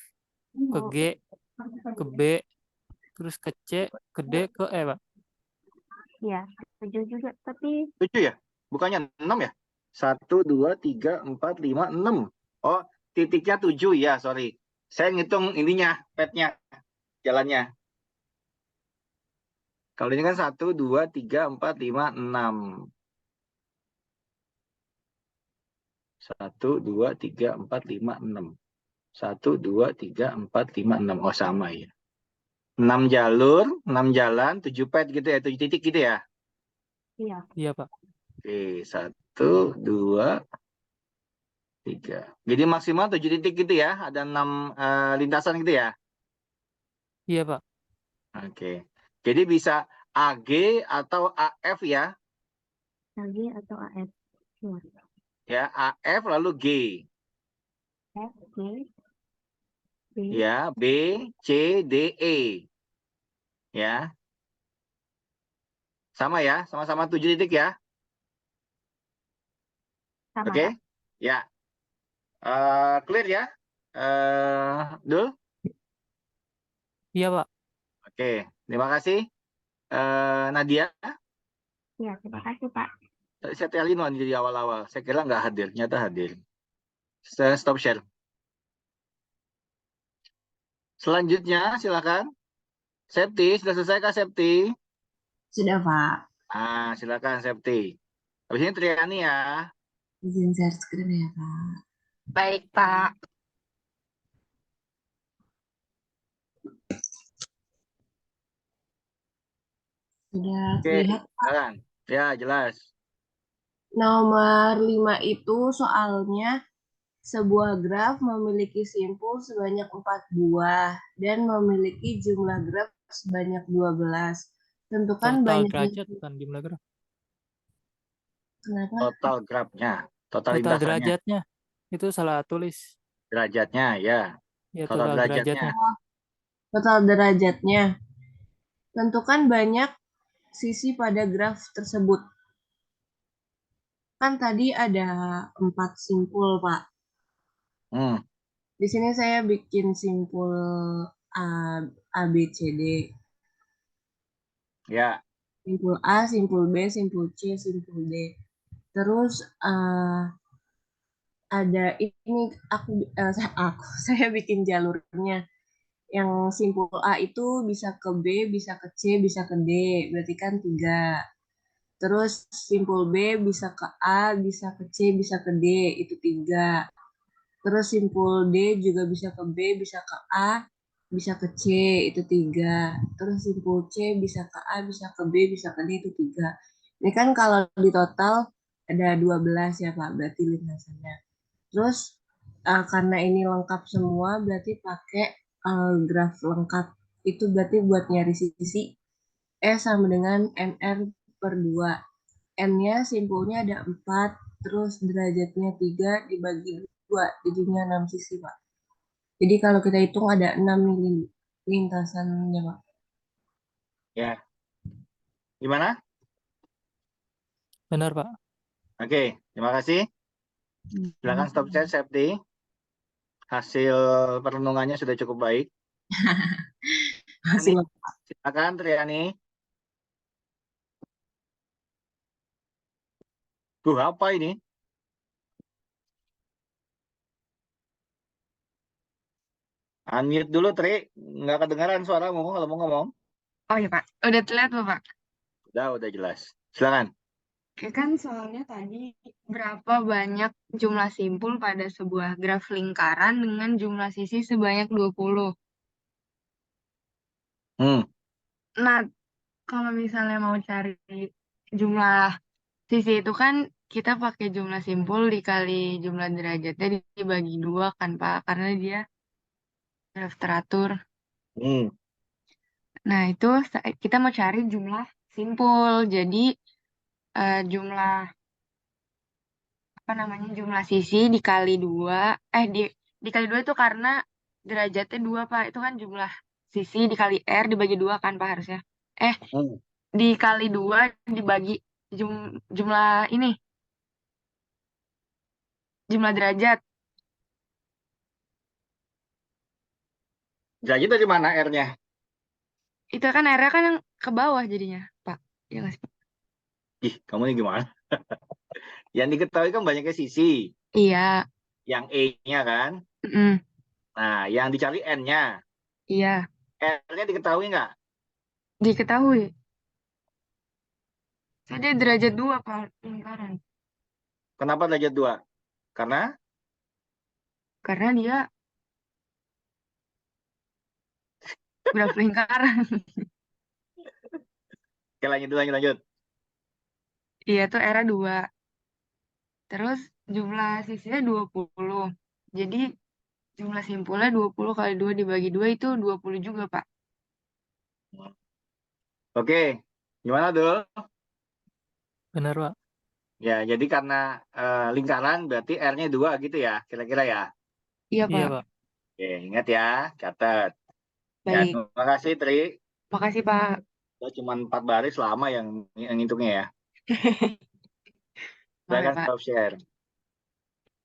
Speaker 12: ke G, ke B, terus ke C, ke D, ke E, Pak.
Speaker 14: Iya, 7 juga, tapi
Speaker 1: 7 ya? Bukannya 6 ya? 1, 2, 3, 4, 5, 6. Oh, titiknya 7 ya, sorry. Saya ngitung ininya, petnya, jalannya. Kalau ini kan 1, 2, 3, 4, 5, 6. 1, 2, 3, 4, 5, 6. 1, 2, 3, 4, 5, 6. Oh, sama ya. 6 jalur, 6 jalan, 7 pet gitu ya, 7 titik gitu ya.
Speaker 14: iya.
Speaker 12: Iya, Pak.
Speaker 1: Oke, 1, 2, 3. Jadi maksimal 7 titik gitu ya, ada 6 lintasan gitu ya.
Speaker 12: Iya, Pak.
Speaker 1: Oke. Jadi bisa AG atau AF ya.
Speaker 14: AG atau AF. Iya.
Speaker 1: Ya, AF lalu G.
Speaker 14: F, G, B,
Speaker 1: Ya, B, C, D, E. Ya, sama ya, sama-sama 7 titik ya.
Speaker 14: sama,
Speaker 1: Oke.
Speaker 14: Pak.
Speaker 1: Ya. Clear ya. Dul?
Speaker 12: Iya, Pak.
Speaker 1: Oke, terima kasih. Nadia,
Speaker 14: Iya, terima kasih, Pak.
Speaker 1: saya telin di awal-awal. Saya kira nggak hadir, nyata hadir. Saya stop share. Selanjutnya, silakan. Septi, sudah selesai Kak Septi?
Speaker 13: Sudah, Pak.
Speaker 1: Silakan Septi. Habis ini Triani ya.
Speaker 13: Izin share screen ya, Pak.
Speaker 9: Baik, Pak.
Speaker 13: Sudah
Speaker 1: Oke,
Speaker 13: terlihat, Pak.
Speaker 1: silakan. Ya, jelas.
Speaker 13: Nomor 5 itu soalnya sebuah graf memiliki simpul sebanyak 4 buah dan memiliki jumlah graf sebanyak 12. Tentukan
Speaker 12: Total
Speaker 13: banyaknya.
Speaker 12: derajat bukan jumlah graf.
Speaker 13: Kenapa?
Speaker 1: Total grafnya, total
Speaker 12: Total
Speaker 1: lintasannya.
Speaker 12: derajatnya. Itu salah tulis.
Speaker 1: Derajatnya, ya.
Speaker 12: Ya,
Speaker 1: Total
Speaker 12: total
Speaker 1: derajatnya.
Speaker 12: derajatnya.
Speaker 13: Total derajatnya. Tentukan banyak sisi pada graf tersebut. Kan tadi ada 4 simpul, Pak. Di sini saya bikin simpul A, B, C, D.
Speaker 1: Ya.
Speaker 13: Simpul A, simpul B, simpul C, simpul D. Terus ada ini saya bikin jalurnya. Yang simpul A itu bisa ke B, bisa ke C, bisa ke D. Berarti kan 3. Terus simpul B bisa ke A, bisa ke C, bisa ke D. Itu 3. Terus simpul D juga bisa ke B, bisa ke A, bisa ke C, itu 3. Terus simpul C bisa ke A, bisa ke B, bisa ke D, itu 3. Ini kan kalau di total ada 12 ya Pak, berarti lintasannya. Terus karena ini lengkap semua, berarti pakai graf lengkap. Itu berarti buat nyari sisi E sama dengan MR per 2. N-nya simpulnya ada 4, terus derajatnya 3 dibagi 2, jadinya 6 sisi, Pak. Jadi kalau kita hitung ada 6 nih lintasannya, Pak.
Speaker 1: Ya. Gimana?
Speaker 12: Benar, Pak.
Speaker 1: Oke, terima kasih. Silakan stop share, Septi. Hasil perenungannya sudah cukup baik. Silakan, Triani. Apa ini? Unmute dulu, Tri. Nggak kedengaran suaramu kalau mau ngomong.
Speaker 9: Oh iya, Pak. Udah terlihat, Pak?
Speaker 1: Udah jelas. Silakan.
Speaker 9: Oke, kan soalnya tadi berapa banyak jumlah simpul pada sebuah graf lingkaran dengan jumlah sisi sebanyak 20. Nah, kalau misalnya mau cari jumlah sisi itu kan kita pakai jumlah simpul dikali jumlah derajatnya dibagi 2 kan Pak, karena dia graf teratur. Nah, itu kita mau cari jumlah simpul. Jadi jumlah jumlah sisi dikali 2, dikali 2 itu karena derajatnya 2 Pak. Itu kan jumlah sisi dikali R dibagi 2 kan Pak harusnya. Dikali 2 dibagi jumlah ini. Jumlah derajat.
Speaker 1: Derajat dari mana R-nya?
Speaker 9: Itu kan R-nya kan yang ke bawah jadinya, Pak. Ya nggak sih, Pak?
Speaker 1: Ih, kamu ini gimana? Yang diketahui kan banyaknya sisi.
Speaker 9: Iya.
Speaker 1: Yang E-nya kan? Nah, yang dicari N-nya.
Speaker 9: Iya.
Speaker 1: R-nya diketahui nggak?
Speaker 9: Diketahui. Jadi derajat 2 Pak, lingkaran.
Speaker 1: Kenapa derajat 2? Karena
Speaker 9: dia graf lingkaran.
Speaker 1: Oke, lanjut.
Speaker 9: Iya, tuh R 2. Terus jumlah sisinya 20. Jadi jumlah simpulnya 20 kali 2 dibagi 2 itu 20 juga, Pak.
Speaker 1: Oke, gimana Dul?
Speaker 12: Benar, Pak.
Speaker 1: Ya, jadi karena lingkaran berarti R-nya 2 gitu ya, kira-kira ya?
Speaker 9: Iya, Pak.
Speaker 12: Iya, Pak.
Speaker 1: Oke, ingat ya, catat. Ya,
Speaker 9: Baik.
Speaker 1: terima kasih Tri.
Speaker 9: Makasih, Pak.
Speaker 1: Kita cuma 4 baris lama yang ngitungnya ya. Silakan
Speaker 9: Pak.
Speaker 1: stop share.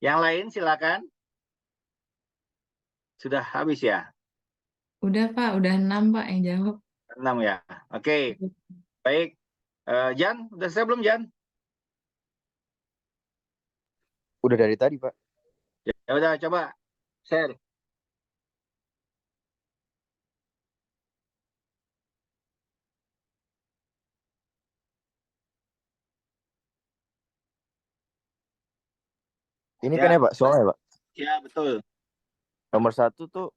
Speaker 1: Yang lain silakan. Sudah habis ya?
Speaker 11: Udah Pak, udah 6 Pak yang jawab.
Speaker 1: 6 ya. Oke. Baik. Jan, udah selesai belum Jan?
Speaker 3: Udah dari tadi Pak.
Speaker 1: Ya udah, coba share.
Speaker 3: Ini kan ya Pak, soalnya Pak.
Speaker 1: Ya, betul.
Speaker 3: Nomor 1 tuh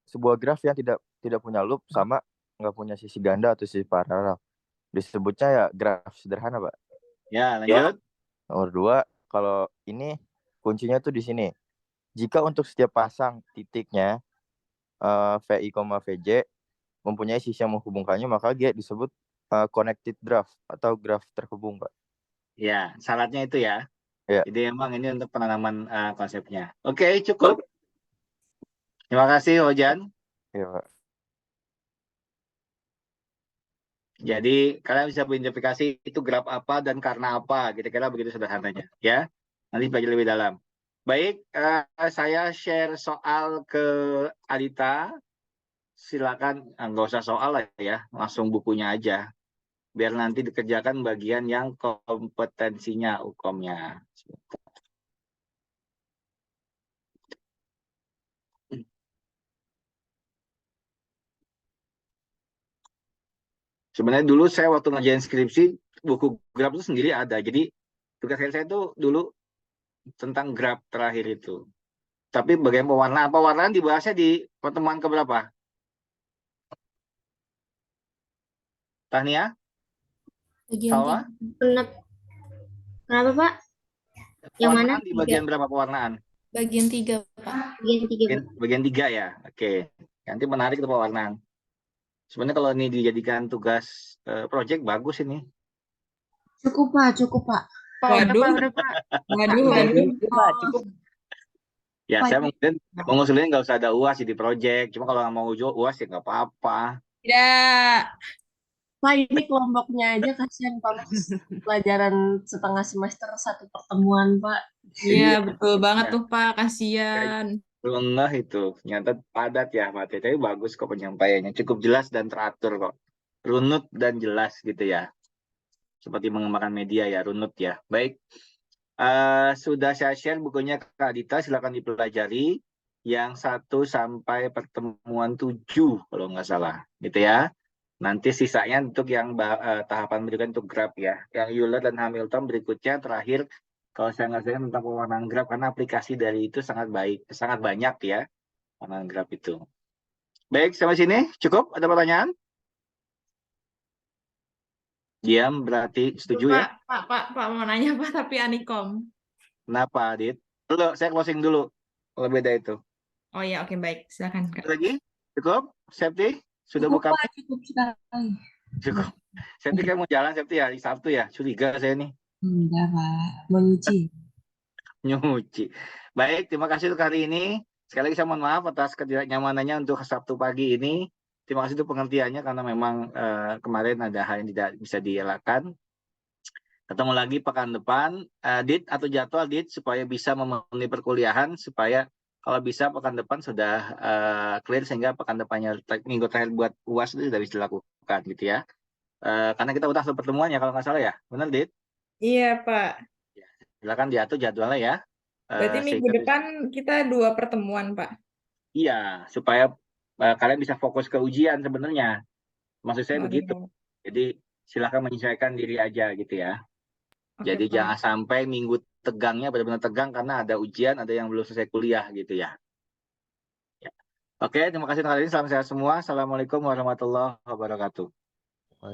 Speaker 3: sebuah graf yang tidak punya loop sama nggak punya sisi ganda atau sisi paralel. Disebutnya ya graf sederhana, Pak.
Speaker 1: Ya, lanjut.
Speaker 3: Nomor 2, kalau ini kuncinya tuh di sini. Jika untuk setiap pasang titiknya VI, VJ mempunyai sisi yang menghubungkannya, maka G disebut connected graph atau graf terhubung, Pak.
Speaker 1: Ya, syaratnya itu ya.
Speaker 3: Ya.
Speaker 1: Jadi emang ini untuk penanaman konsepnya. Oke, cukup. Terima kasih, Ojan.
Speaker 3: Iya, Pak.
Speaker 1: Jadi kalian bisa beridentifikasi itu graf apa dan karena apa, kira-kira begitu sederhananya, ya. Nanti belajar lebih dalam. Baik, saya share soal ke Adita. Silakan, nggak usah soal lah ya, langsung bukunya aja. Biar nanti dikerjakan bagian yang kompetensinya, UKOM-nya. Sebenarnya dulu saya waktu ngerjain skripsi, buku graf itu sendiri ada. Jadi tugas saya itu dulu tentang graf terakhir itu. Tapi bagian pewarnaan, pewarnaan dibahasnya di pertemuan keberapa? Tania? Salwa?
Speaker 2: Kenapa Pak? Yang mana?
Speaker 1: Di bagian berapa pewarnaan?
Speaker 8: Bagian 3, Pak.
Speaker 1: Bagian 3 ya. Oke. Nanti menarik itu pewarnaan. Sebenarnya kalau ini dijadikan tugas project bagus ini.
Speaker 9: Cukup Pak.
Speaker 11: Waduh.
Speaker 9: Cukup.
Speaker 1: Ya, saya mengusulin nggak usah ada UAS di project. Cuma kalau mau UAS ya nggak apa-apa.
Speaker 13: Tidak. Pak, ini kelompoknya aja kasihan Pak. Pelajaran setengah semester 1 pertemuan, Pak.
Speaker 11: Iya, betul banget tuh Pak, kasihan.
Speaker 1: Enggak itu, ternyata padat ya materi, tapi bagus kok penyampaiannya, cukup jelas dan teratur kok, runut dan jelas gitu ya, seperti mengembangkan media ya, runut ya. Baik, sudah saya share bukunya ke Adita, silakan dipelajari yang 1 sampai pertemuan 7 kalau nggak salah, gitu ya. Nanti sisanya untuk yang tahapan berikutnya untuk graf ya. Yang Euler dan Hamilton berikutnya terakhir kalau saya nggak salah tentang pewarnaan graf karena aplikasi dari itu sangat banyak ya pewarnaan graf itu. Baik, sampai sini cukup. Ada pertanyaan? Diam berarti setuju ya?
Speaker 11: Pak, mau nanya Pak, tapi Anikom.
Speaker 1: Kenapa, Adit? Dulu, saya closing dulu. Kalau beda itu.
Speaker 11: Oh iya, oke baik. Silakan Kak.
Speaker 1: Lagi? Cukup? Safety? Sudah
Speaker 13: Cukup,
Speaker 1: buka?
Speaker 13: Pak, cukup sekali.
Speaker 1: Cukup. Safety kayak mau jalan, Safety ya? Di Sabtu ya? Curiga saya nih.
Speaker 13: Enggak, Pak. Mau nyuci.
Speaker 1: Nyuci. Baik, terima kasih untuk hari ini. Sekali lagi saya mohon maaf atas ketidaknyamanannya untuk Sabtu pagi ini. Terima kasih untuk pengertiannya karena memang kemarin ada hal yang tidak bisa dielakkan. Ketemu lagi pekan depan, Dit atau jadwal Dit supaya bisa memenuhi perkuliahan, supaya kalau bisa pekan depan sudah clear sehingga pekan depannya minggu terakhir buat UAS itu sudah bisa dilakukan gitu ya. Karena kita udah satu pertemuan ya kalau nggak salah ya, benar Dit?
Speaker 11: Iya Pak.
Speaker 1: Silakan diatur jadwalnya ya.
Speaker 11: Berarti minggu depan kita 2 pertemuan Pak.
Speaker 1: Iya, supaya kalian bisa fokus ke ujian sebenarnya. Maksud saya begitu. Jadi silakan menyesuaikan diri aja gitu ya. Jadi jangan sampai minggu tegangnya benar-benar tegang karena ada ujian, ada yang belum selesai kuliah gitu ya. Oke, terima kasih untuk hari ini. Salam sehat semua. Assalamualaikum warahmatullahi wabarakatuh.